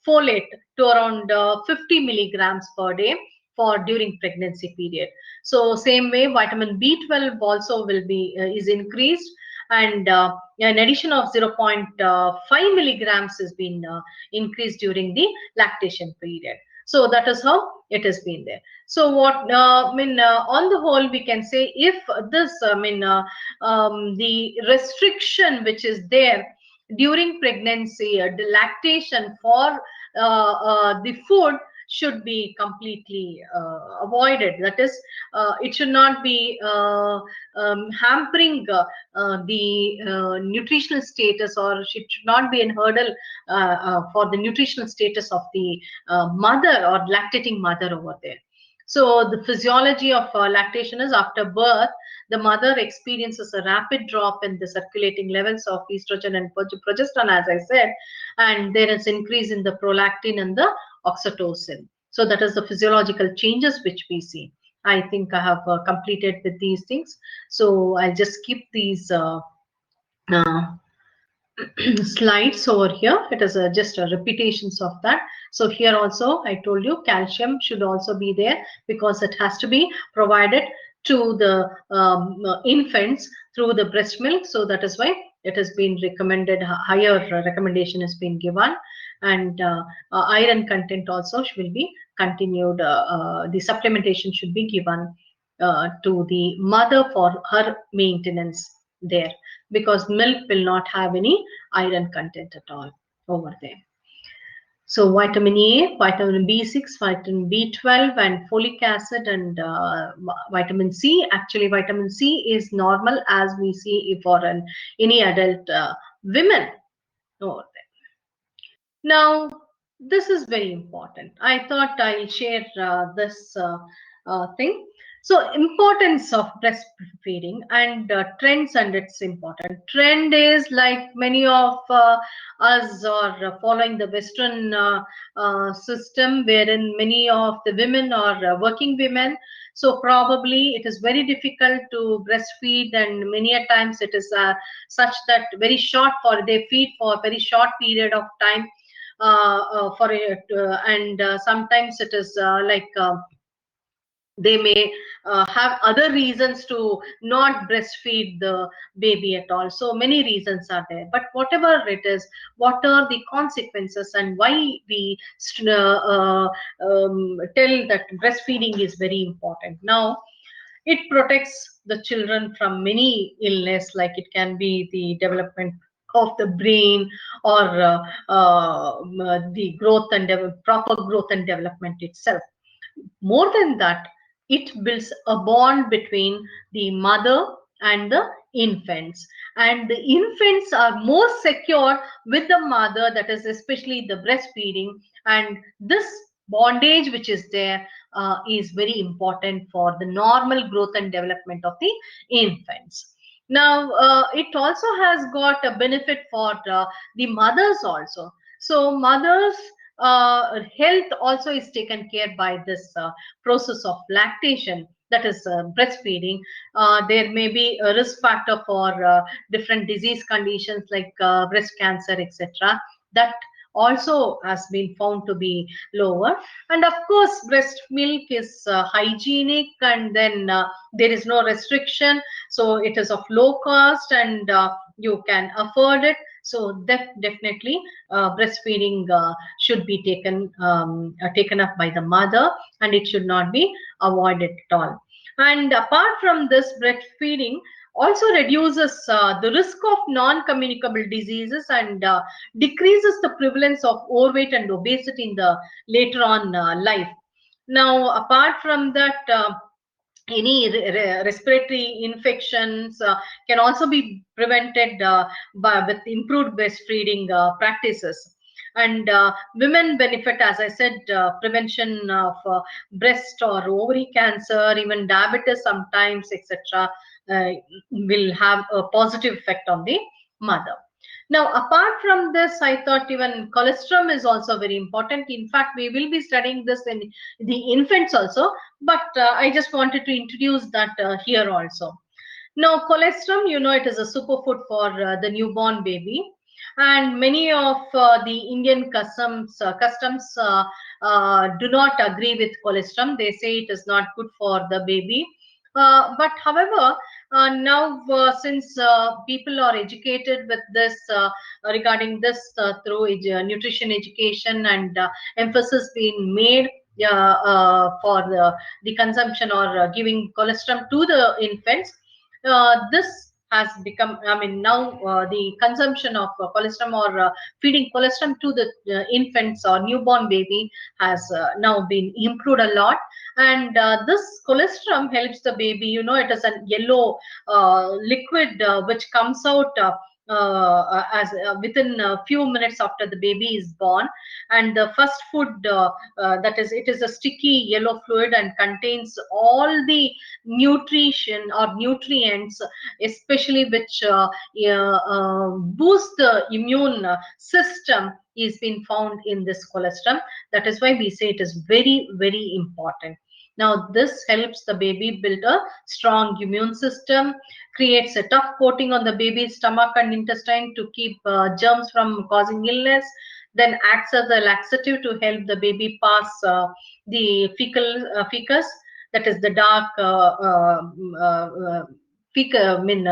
folate to around 50 milligrams per day for during pregnancy period. So same way, vitamin B12 also will be is increased, and an addition of 0.5 milligrams has been increased during the lactation period. So that is how it has been there. So what on the whole, we can say, if this the restriction which is there during pregnancy, the lactation for the food should be completely avoided. That is, it should not be hampering the nutritional status, or it should not be a hurdle for the nutritional status of the mother or lactating mother over there. So the physiology of lactation is, after birth, the mother experiences a rapid drop in the circulating levels of estrogen and progesterone, as I said, and there is increase in the prolactin and the oxytocin. So that is the physiological changes which we see. I think I have completed with these things. So I'll just keep these slides over here. It is just a repetitions of that. So here also I told you calcium should also be there, because it has to be provided to the infants through the breast milk. So that is why it has been recommended, higher recommendation has been given, and iron content also will be continued. The supplementation should be given to the mother for her maintenance there, because milk will not have any iron content at all over there. So vitamin A, vitamin B6, vitamin B12, and folic acid, and vitamin C. Actually, vitamin C is normal as we see for any adult women over there. Now, this is very important. I thought I'll share this thing. So, importance of breastfeeding and trends, and its important trend is like many of us are following the Western system, wherein many of the women are working women. So probably it is very difficult to breastfeed, and many a times it is such that very short for they feed for a very short period of time for it, and sometimes it is they may have other reasons to not breastfeed the baby at all. So many reasons are there, but whatever it is, what are the consequences and why we tell that breastfeeding is very important. Now, it protects the children from many illness, like it can be the development of the brain, or the growth and proper growth and development itself. More than that, it builds a bond between the mother and the infants, and the infants are more secure with the mother, that is especially the breastfeeding, and this bondage which is there is very important for the normal growth and development of the infants. Now, it also has got a benefit for the mothers also. So mothers health also is taken care by this process of lactation, that is breastfeeding. There may be a risk factor for different disease conditions like breast cancer, etc. That also has been found to be lower. And of course, breast milk is hygienic, and then there is no restriction, so it is of low cost, and you can afford it. So definitely breastfeeding should be taken up by the mother, and it should not be avoided at all. And apart from this, breastfeeding also reduces the risk of non-communicable diseases, and decreases the prevalence of overweight and obesity in the later on life. Now, apart from that, any respiratory infections can also be prevented with improved breastfeeding practices. And women benefit, as I said, prevention of breast or ovary cancer, even diabetes sometimes, etc. Will have a positive effect on the mother. Now, apart from this, I thought even colostrum is also very important. In fact, we will be studying this in the infants also, but I just wanted to introduce that here also. Now, colostrum, it is a superfood for the newborn baby, and many of the Indian customs do not agree with colostrum. They say it is not good for the baby. But however, now since people are educated with this regarding this through nutrition education, and emphasis being made for the consumption or giving colostrum to the infants, this has become, I mean, now the consumption of colostrum, or feeding colostrum to the infants or newborn baby has now been improved a lot. And this colostrum helps the baby, it is a yellow liquid which comes out as within a few minutes after the baby is born. And the first food, that is, it is a sticky yellow fluid and contains all the nutrition or nutrients, especially which boost the immune system, is being found in this colostrum. That is why we say it is very, very important. Now, this helps the baby build a strong immune system, creates a tough coating on the baby's stomach and intestine to keep germs from causing illness, then acts as a laxative to help the baby pass the fecus, that is the dark fecal, I mean,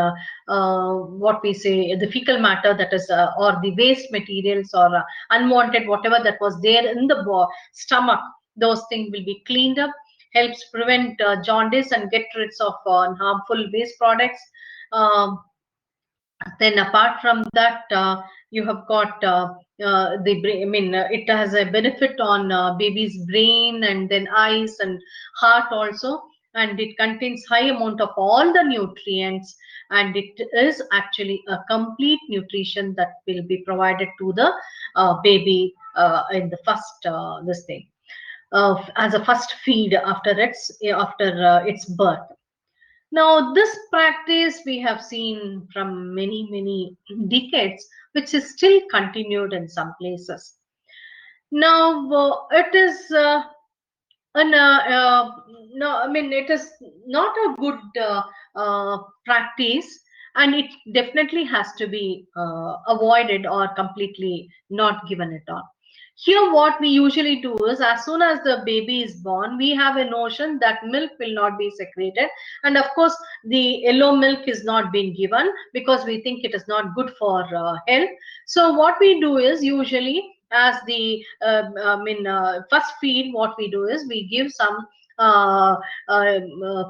what we say, the fecal matter, that is, or the waste materials, or unwanted whatever that was there in the stomach, those things will be cleaned up. Helps prevent jaundice and get rid of harmful waste products. Um, then apart from that, you have got the brain. I mean, it has a benefit on baby's brain, and then eyes and heart also. And it contains high amount of all the nutrients, and it is actually a complete nutrition that will be provided to the baby in the first this thing, as a first feed after its birth. Now, this practice we have seen from many, many decades, which is still continued in some places. Now, it is no, I mean, it is not a good practice, and it definitely has to be avoided or completely not given at all. Here, what we usually do is, as soon as the baby is born, we have a notion that milk will not be secreted. And of course, the yellow milk is not being given because we think it is not good for health. So, what we do is usually, as the first feed, what we do is we give some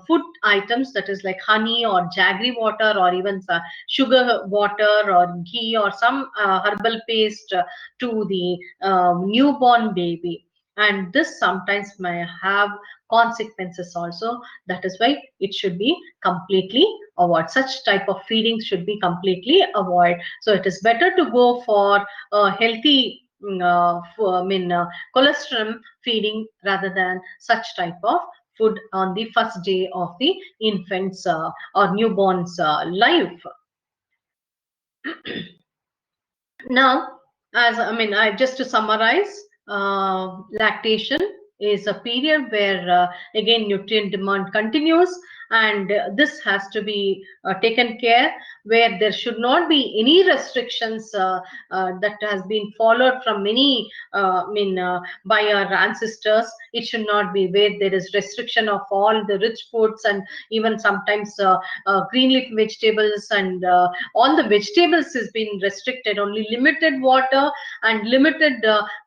food items, that is like honey or jaggery water, or even sugar water or ghee, or some herbal paste to the newborn baby. And this sometimes may have consequences also. That is why it should be completely avoid. Such type of feeding should be completely avoid. So it is better to go for a healthy colostrum feeding rather than such type of food on the first day of the infant's or newborn's life. Now, as I mean, just to summarize, lactation is a period where again nutrient demand continues, and this has to be taken care, where there should not be any restrictions that has been followed from many by our ancestors. It should not be where there is restriction of all the rich foods, and even sometimes green leaf vegetables, and all the vegetables has been restricted. Only limited water and limited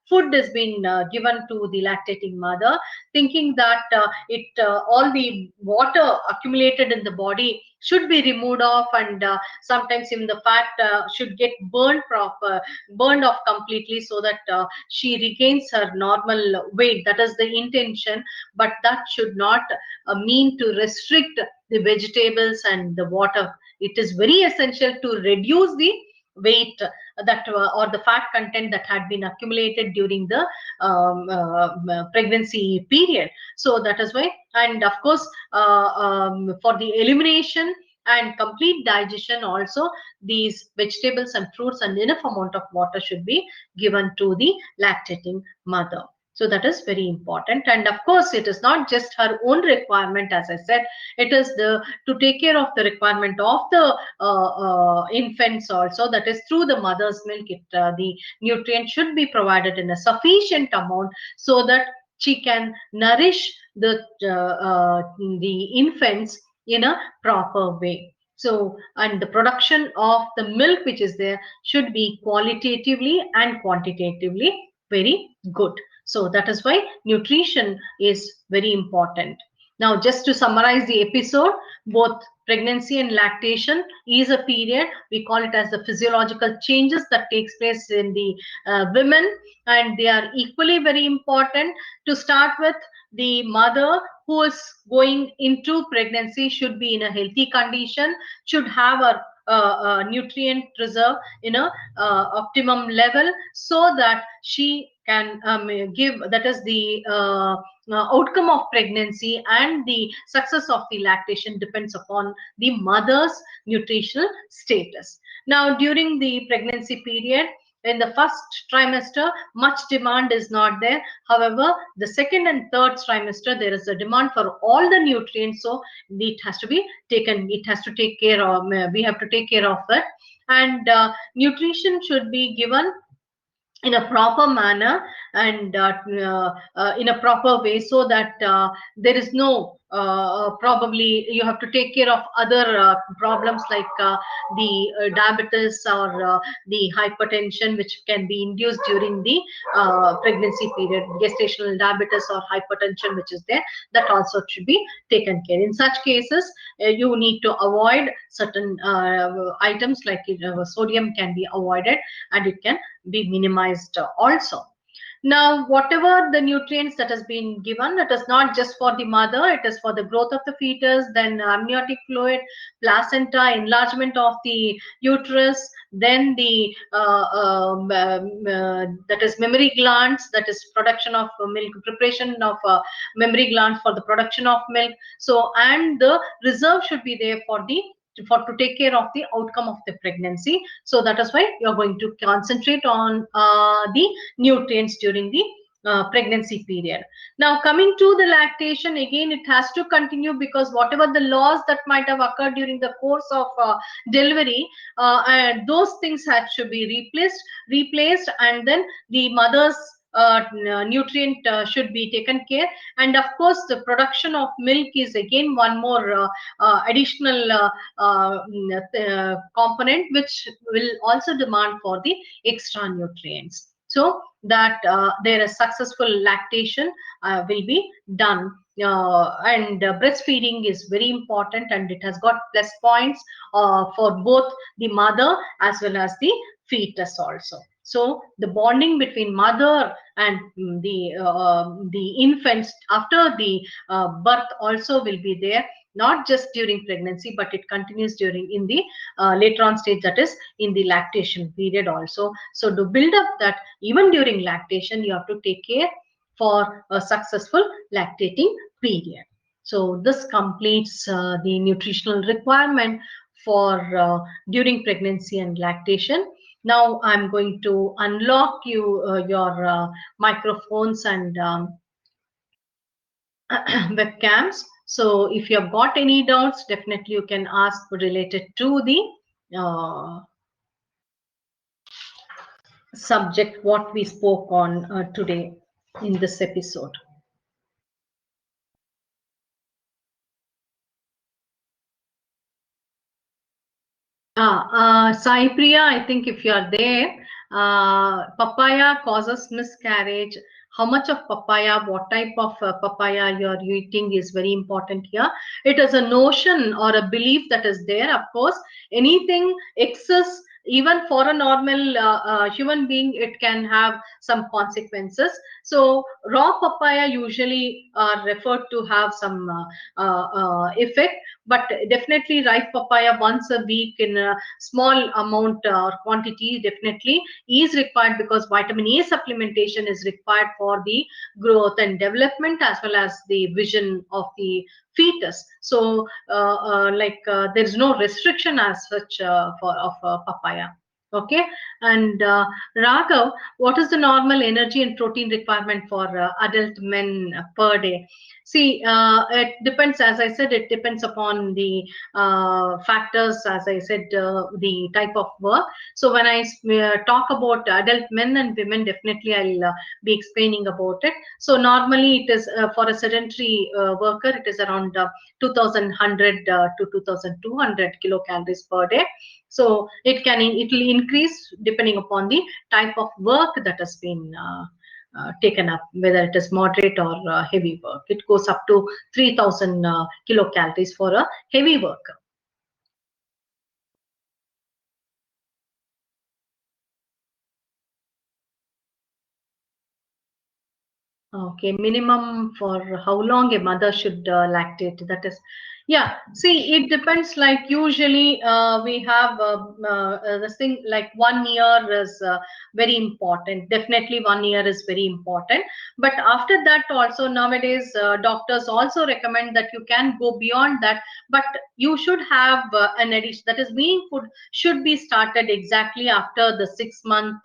food has been given to the lactating mother, thinking that it all the water accumulated in the body should be removed off, and sometimes even the fat should get burned off completely, so that she regains her normal weight. That is the intention, but that should not mean to restrict the vegetables and the water. It is very essential to reduce the weight that or the fat content that had been accumulated during the pregnancy period. So that is why, and of course, for the elimination and complete digestion also, these vegetables and fruits and enough amount of water should be given to the lactating mother. So that is very important. And of course, it is not just her own requirement, as I said, it is the to take care of the requirement of the infants also. That is through the mother's milk, the nutrient should be provided in a sufficient amount, so that she can nourish the infants in a proper way. So, and the production of the milk which is there should be qualitatively and quantitatively very good. So that is why nutrition is very important. Now, just to summarize the episode, both pregnancy and lactation is a period, we call it as the physiological changes that takes place in the women, and they are equally very important. To start with, the mother who is going into pregnancy should be in a healthy condition, should have a nutrient reserve in a optimum level, so that she can give, that is the outcome of pregnancy and the success of the lactation depends upon the mother's nutritional status. Now, during the pregnancy period, in the first trimester, much demand is not there. However, the second and third trimester, there is a demand for all the nutrients, so it has to be taken, it has to take care of, we have to take care of it. And nutrition should be given in a proper manner, and in a proper way, so that there is no probably you have to take care of other problems like the diabetes or the hypertension, which can be induced during the pregnancy period, gestational diabetes or hypertension, which is there, that also should be taken care. In such cases, you need to avoid certain items like sodium can be avoided, and it can be minimized also. Now, whatever the nutrients that has been given, it is not just for the mother, it is for the growth of the fetus, then amniotic fluid, placenta, enlargement of the uterus, then the that is mammary glands, that is production of milk, preparation of mammary glands for the production of milk. So, and the reserve should be there for the to take care of the outcome of the pregnancy. So that is why you're going to concentrate on the nutrients during the pregnancy period. Now, coming to the lactation, again it has to continue, because whatever the loss that might have occurred during the course of delivery, and those things had to be replaced, and then the mother's nutrient should be taken care. And of course, the production of milk is again one more additional component, which will also demand for the extra nutrients, so that there is successful lactation will be done. And breastfeeding is very important, and it has got plus points for both the mother as well as the fetus also. So the bonding between mother and the infants after the birth also will be there, not just during pregnancy, but it continues during in the later on stage, that is in the lactation period also. So to build up that, even during lactation you have to take care for a successful lactating period. So this completes the nutritional requirement for during pregnancy and lactation. Now I'm going to unlock your microphones and webcams. So if you have got any doubts, definitely you can ask related to the subject what we spoke on today in this episode. Sai Priya, I think if you are there, papaya causes miscarriage. How much of papaya, what type of papaya you are eating is very important here. It is a notion or a belief that is there. Of course, anything excess, even for a normal human being, it can have some consequences. So raw papaya usually are referred to have some effect, but definitely ripe papaya once a week in a small amount or quantity definitely is required, because vitamin A supplementation is required for the growth and development as well as the vision of the fetus. So there is no restriction as such for of papaya. Okay. And Raghav, what is the normal energy and protein requirement for adult men per day? See, it depends. As I said, it depends upon the factors. As I said, the type of work. So when I talk about adult men and women, definitely I'll be explaining about it. So normally it is for a sedentary worker, it is around 2100 to 2200 kilocalories per day. So it will increase depending upon the type of work that has been taken up, whether it is moderate or heavy work. It goes up to 3000 kilocalories for a heavy work. Okay, minimum for how long a mother should lactate. That is, yeah. See, it depends. Like usually, we have this thing like 1 year is very important. Definitely, 1 year is very important. But after that, also nowadays, doctors also recommend that you can go beyond that. But you should have an addition. That is, weaning food should be started exactly after the 6 month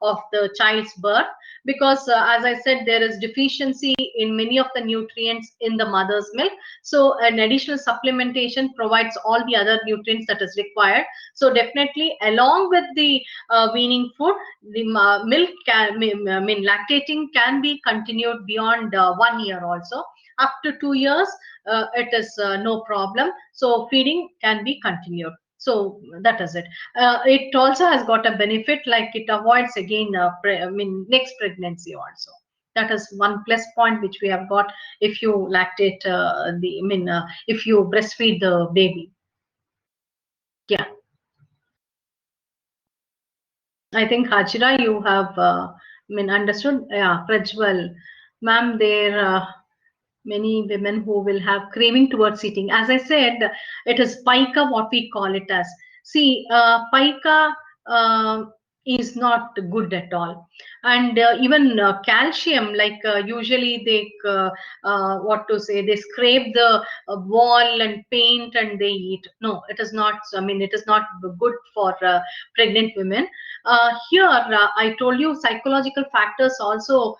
of the child's birth, because as I said, there is deficiency in many of the nutrients in the mother's milk. So an additional supplementation provides all the other nutrients that is required. So definitely along with the weaning food, the milk can, I mean lactating can be continued beyond 1 year also. up to 2 years, it is no problem. So feeding can be continued. So that is it. It also has got a benefit, like it avoids again, next pregnancy also. That is one plus point which we have got if you lactate if you breastfeed the baby. Yeah, I think Hajira, you have understood. Yeah, Prajwal, ma'am, there many women who will have craving towards eating. As I said, it is pica, what we call it as. See, pica is not good at all. And even calcium, like usually they, what to say, they scrape the wall and paint and they eat. No, it is not. I mean, it is not good for pregnant women. Here, I told you psychological factors also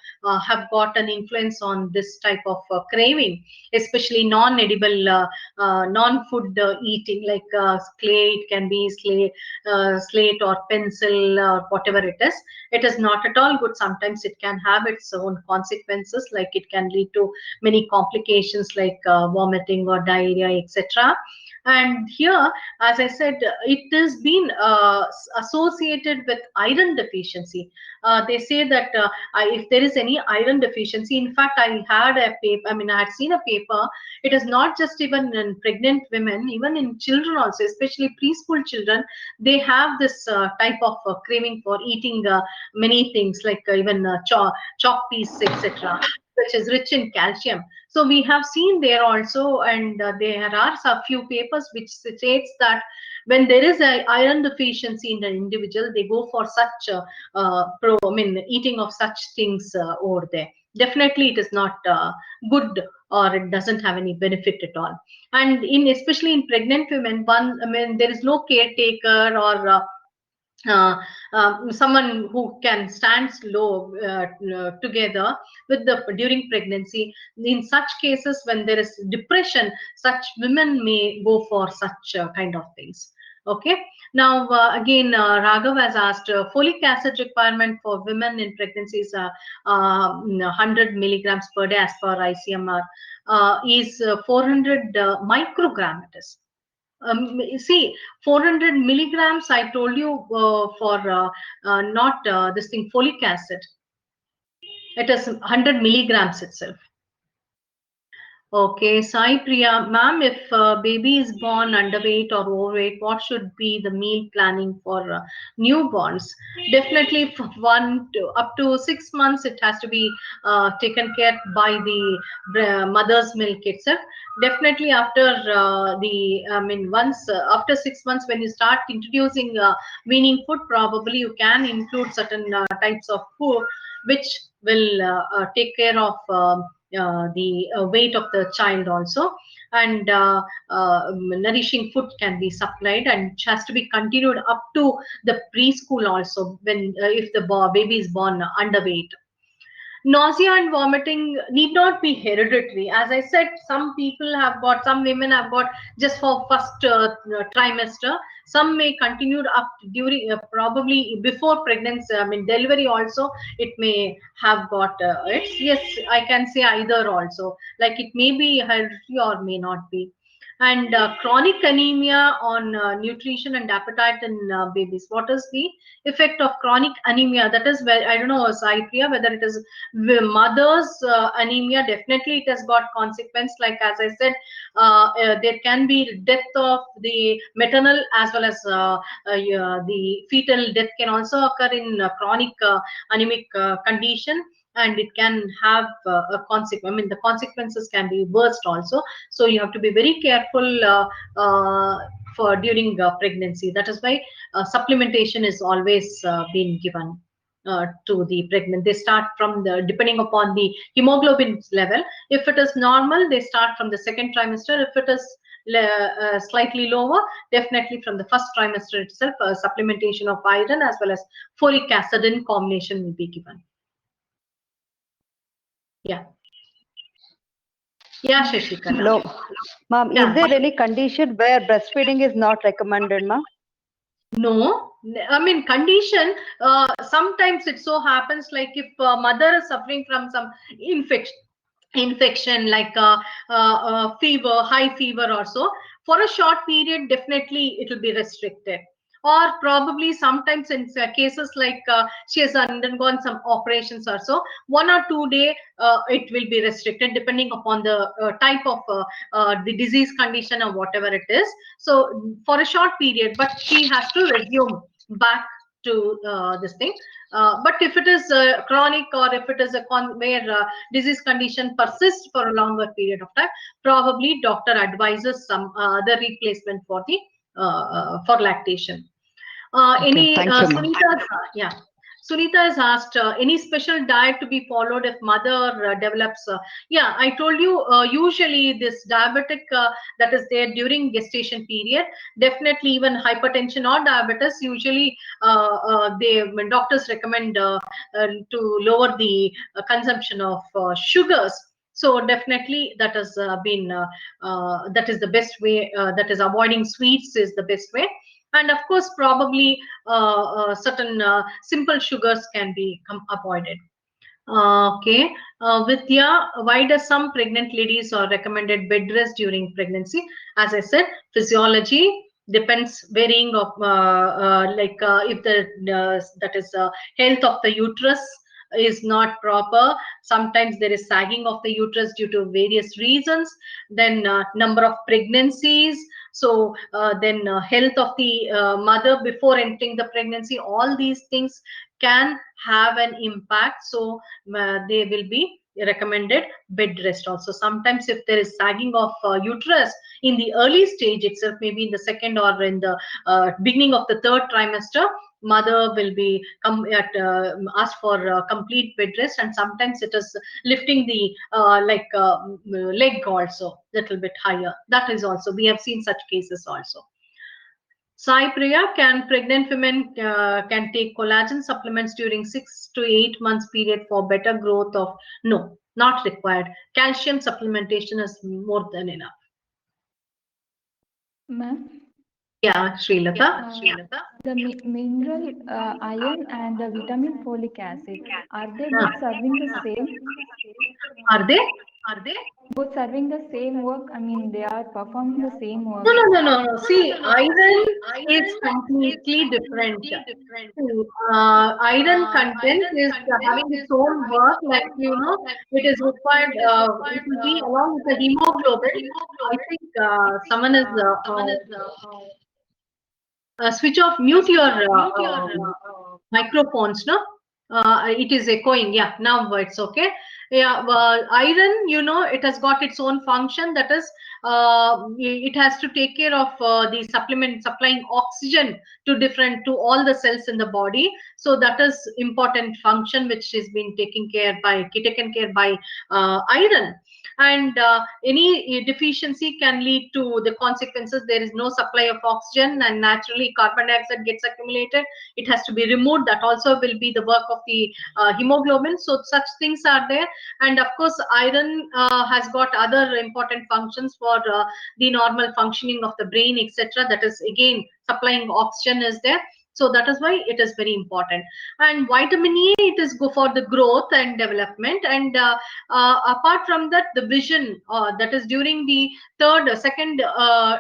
have got an influence on this type of craving, especially non-edible, non-food eating, like clay. It can be slate or pencil or whatever it is. It is not at all good. Sometimes it can have its own consequences, like it can lead to many complications like vomiting or diarrhea, etc. And here, as I said, it has been associated with iron deficiency. They say that if there is any iron deficiency, in fact, I had a paper, I mean, I had seen a paper. It is not just even in pregnant women, even in children also, especially preschool children, they have this type of craving for eating many things, like even chalk piece, etc., which is rich in calcium. So we have seen there also, and there are a few papers which states that when there is a iron deficiency in the individual, they go for such eating of such things over there. Definitely, it is not good, or it doesn't have any benefit at all. And in especially in pregnant women, one, I mean, there is no caretaker or someone who can stand slow together with the during pregnancy. In such cases, when there is depression, such women may go for such kind of things. Okay. Now again, Raghav has asked, folic acid requirement for women in pregnancy is 100 milligrams per day as per ICMR, is 400 microgram it is. See, 400 milligrams, I told you, for not this thing, folic acid. It is 100 milligrams itself. Okay, Sai Priya, ma'am, if baby is born underweight or overweight, what should be the meal planning for newborns? Definitely, from 1 to up to 6 months, it has to be taken care by the mother's milk itself. Definitely, after once after 6 months, when you start introducing weaning food, probably you can include certain types of food which will take care of. The weight of the child also, and nourishing food can be supplied and it has to be continued up to the preschool also, when if the baby is born underweight. Nausea and vomiting need not be hereditary. As I said, some people have got, some women have got just for first trimester. Some may continue up during, probably before pregnancy, I mean delivery also, it may have got it. Yes, I can say either also. Like it may be hereditary or may not be. And chronic anemia on nutrition and appetite in babies. What is the effect of chronic anemia? That is where I don't know, Saipria, whether it is the mother's anemia. Definitely, it has got consequence. Like as I said, there can be death of the maternal as well as the fetal death can also occur in chronic anemic condition, and it can have a consequence. I mean, the consequences can be worst also. So you have to be very careful for during pregnancy. That is why supplementation is always being given to the pregnant. They start from the, depending upon the hemoglobin level. If it is normal, they start from the second trimester. If it is slightly lower, definitely from the first trimester itself, supplementation of iron as well as folic acid in combination will be given. Yeah. Yeah, Shashikala. Hello, ma'am. Yeah. Is there any condition where breastfeeding is not recommended, ma'am? No, I mean condition. Sometimes it so happens like if mother is suffering from some infection, infection like fever, high fever or so, for a short period, definitely it will be restricted. Or probably sometimes in cases like she has undergone some operations or so, 1 or 2 day it will be restricted depending upon the type of the disease condition or whatever it is. So for a short period, but she has to resume back to this thing. But if it is chronic, or if it is a where disease condition persists for a longer period of time, probably doctor advises some other replacement for the for lactation. Okay, Any thank you, ma'am. Yeah. Sunita has asked any special diet to be followed if mother develops. Yeah, I told you usually this diabetic that is there during gestation period, definitely even hypertension or diabetes. Usually, they when doctors recommend to lower the consumption of sugars. So definitely that has been that is the best way. That is avoiding sweets is the best way, and of course probably certain simple sugars can be avoided. Okay. Vidya, why does some pregnant ladies are recommended bed rest during pregnancy? As I said, physiology depends varying of like if the that is health of the uterus is not proper. Sometimes there is sagging of the uterus due to various reasons. Then number of pregnancies. So then health of the mother before entering the pregnancy. All these things can have an impact. So they will be recommended bed rest also. Sometimes if there is sagging of uterus in the early stage itself, maybe in the second or in the beginning of the third trimester, mother will be asked for complete bed rest, and sometimes it is lifting the leg also little bit higher. That is also, we have seen such cases also. Sai Priya, can pregnant women can take collagen supplements during 6 to 8 months period for better growth of? No, not required. Calcium supplementation is more than enough. Ma'am, Yeah, Srilata. the mineral iron and the vitamin folic acid, are they both serving the same? Are they? Both serving the same work? I mean, they are performing the same No, work. no, no, no, no. See, iron is completely different. See, iron content is having its own work, like it is required. It will be along with the hemoglobin. I think someone is switch off, mute your microphones, no? It is echoing. Yeah, now it's okay. Yeah, iron, it has got its own function. That is, it has to take care of the supplement supplying oxygen to all the cells in the body. So that is important function which is being taken care by iron. And any deficiency can lead to the consequences. There is no supply of oxygen, and naturally carbon dioxide gets accumulated. It has to be removed. That also will be the work of the hemoglobin. So such things are there. And of course iron has got other important functions for the normal functioning of the brain, etc. That is again supplying oxygen is there. So that is why it is very important. And vitamin E, it is go for the growth and development. And apart from that, the vision, that is during the second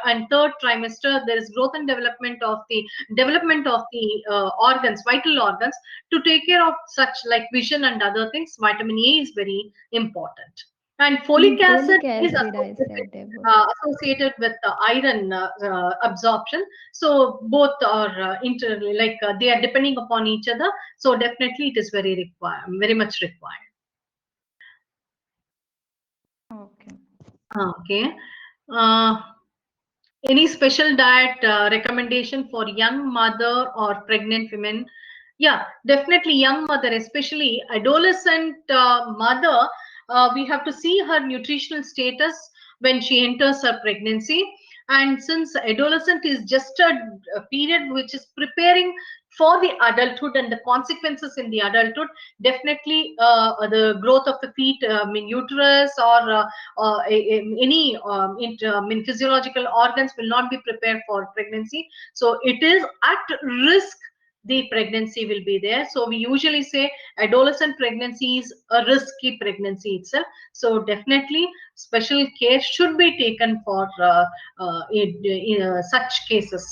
and third trimester, there is growth and development of the organs, vital organs. To take care of such like vision and other things, vitamin A is very important. And folic acid Folic is acid, I said about. associated with the iron absorption. So both are they are depending upon each other. So definitely it is very much required. Okay. Okay. Uh, any special diet recommendation for young mother or pregnant women? Yeah, definitely young mother, especially adolescent mother. We have to see her nutritional status when she enters her pregnancy. And since adolescent is just a period which is preparing for the adulthood and the consequences in the adulthood, definitely the growth of the feet, in uterus, or any physiological organs will not be prepared for pregnancy. So it is at risk the pregnancy will be there. So we usually say adolescent pregnancy is a risky pregnancy itself. So definitely special care should be taken for in such cases.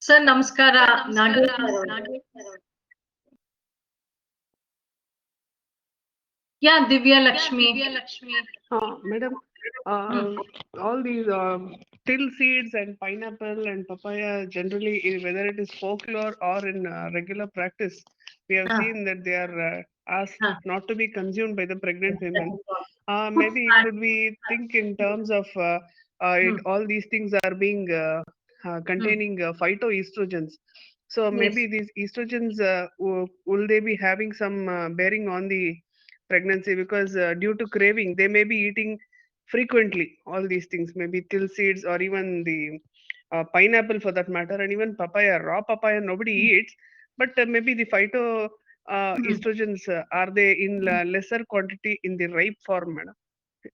Sir, namaskara. Nageswara. Yeah, Divya Lakshmi. Madam, all these till seeds and pineapple and papaya, generally, whether it is folklore or in regular practice, we have seen that they are asked not to be consumed by the pregnant women. Maybe should we think in terms of all these things are being containing phytoestrogens. So maybe these estrogens, will they be having some bearing on the pregnancy? Because due to craving, they may be eating frequently all these things, maybe till seeds or even the pineapple for that matter, and even papaya. Raw papaya nobody eats, but maybe the phyto estrogens, are they in lesser quantity in the ripe form, madam?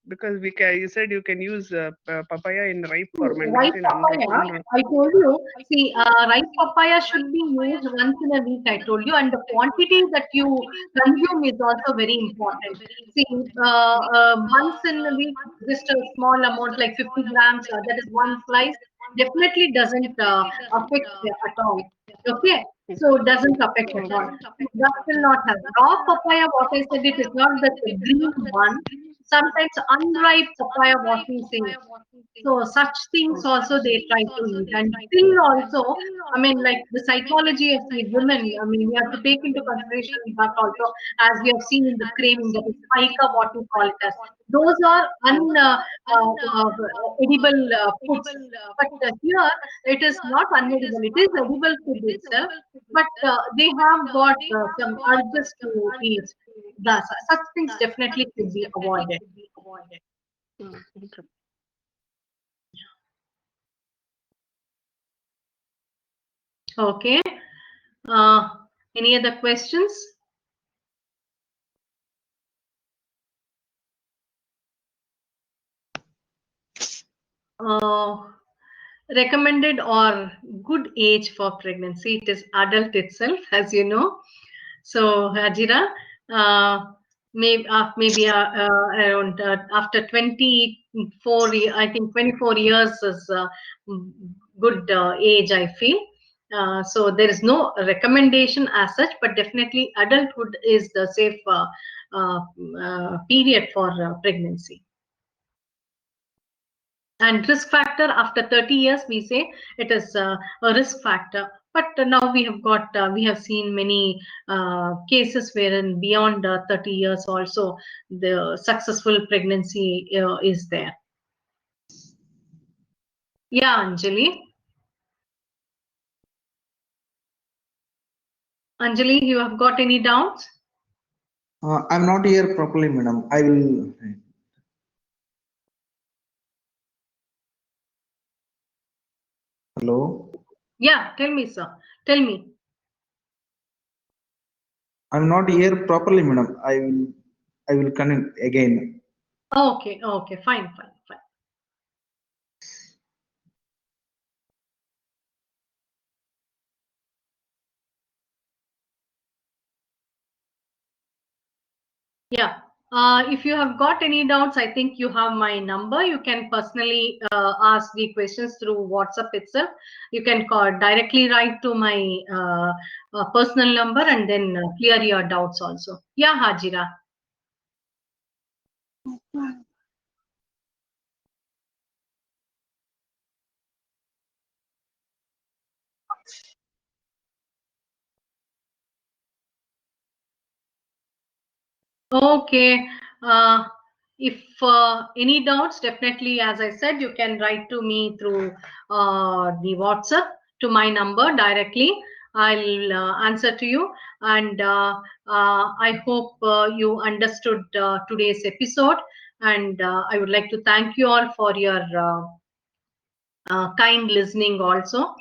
Because you said you can use papaya in ripe form and not Ripe in papaya, I told you, see, ripe papaya should be used once in a week, I told you, and the quantity that you consume is also very important. See, once in a week, just a small amount, like 50 grams, that is one slice, definitely doesn't affect at all. Okay, so it doesn't affect at all. That will not have. Raw papaya, what I said, it is not the green one. Sometimes unripe papaya, what we say. So such things also they try to eat. And still also, I mean, like the psychology of the women, I mean, we have to take into consideration that also, as we have seen in the craving, that is pica, what we call it as. Those are edible foods. But here, it is not unedible. It is edible food itself. But they have got some urges to eat. Thus, such things definitely should be avoided. Okay. Okay. Uh, any other questions? Recommended or good age for pregnancy? It is adult itself, as you know. So, Hajira, maybe around after 24, I think 24 years is good age, I feel. So there is no recommendation as such, but definitely adulthood is the safe period for pregnancy. And risk factor after 30 years, we say it is a risk factor. But now we have got, we have seen many cases wherein beyond 30 years also the successful pregnancy is there. Yeah, Anjali. Anjali, you have got any doubts? I'm not here properly, madam. I will. Hello. Yeah, tell me, sir. Tell me. I'm not here properly, madam. I will. I will connect again. Okay, okay, fine, fine, fine. Yeah. If you have got any doubts, I think you have my number. You can personally ask the questions through WhatsApp itself. You can call directly, write to my personal number, and then clear your doubts also. Yeah, Hajira. Okay. If any doubts, definitely, as I said, you can write to me through the WhatsApp to my number directly. I'll answer to you. And I hope you understood today's episode. And I would like to thank you all for your kind listening also.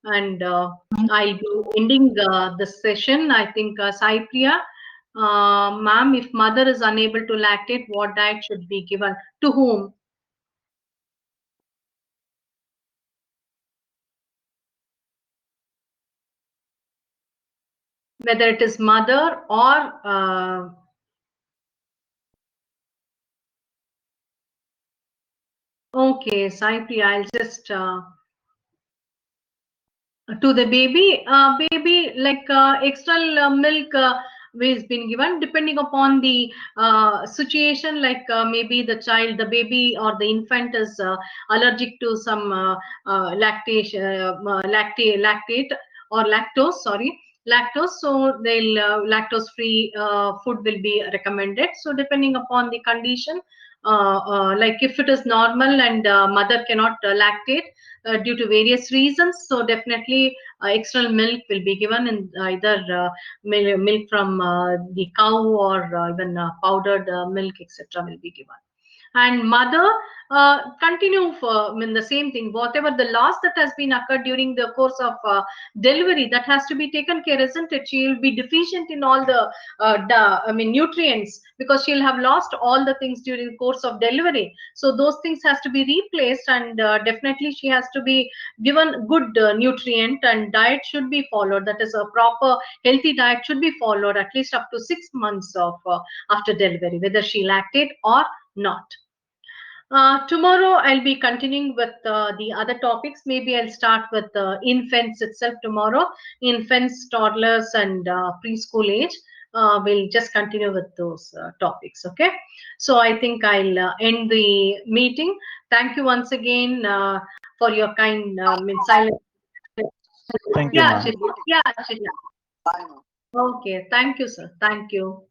And I'll be ending this session. I think Sai Priya, Ma'am, if mother is unable to lactate, what diet should be given? To whom? Whether it is mother or okay, Saipri, I'll just to the baby like extra milk is been given depending upon the situation, like maybe the child, the baby or the infant is allergic to some lactate or lactose, sorry, lactose, so they'll lactose free food will be recommended. So depending upon the condition, like if it is normal and mother cannot lactate due to various reasons, so definitely external milk will be given, in either milk from the cow or even powdered milk, etc. will be given. And mother continue for, I mean, the same thing, whatever the loss that has been occurred during the course of delivery, that has to be taken care, isn't it? She will be deficient in all the nutrients, because she'll have lost all the things during the course of delivery. So those things has to be replaced, and definitely she has to be given good nutrient, and diet should be followed. That is, a proper healthy diet should be followed at least up to 6 months of after delivery, whether she lactate or not. Tomorrow I'll be continuing with the other topics. Maybe I'll start with infants itself tomorrow. Infants, toddlers, and preschool age. We'll just continue with those topics. Okay. So I think I'll end the meeting. Thank you once again for your kind silent. Thank you, Yeah, ma'am. Shilpa. Yeah, Shilpa. Okay. Thank you, sir. Thank you.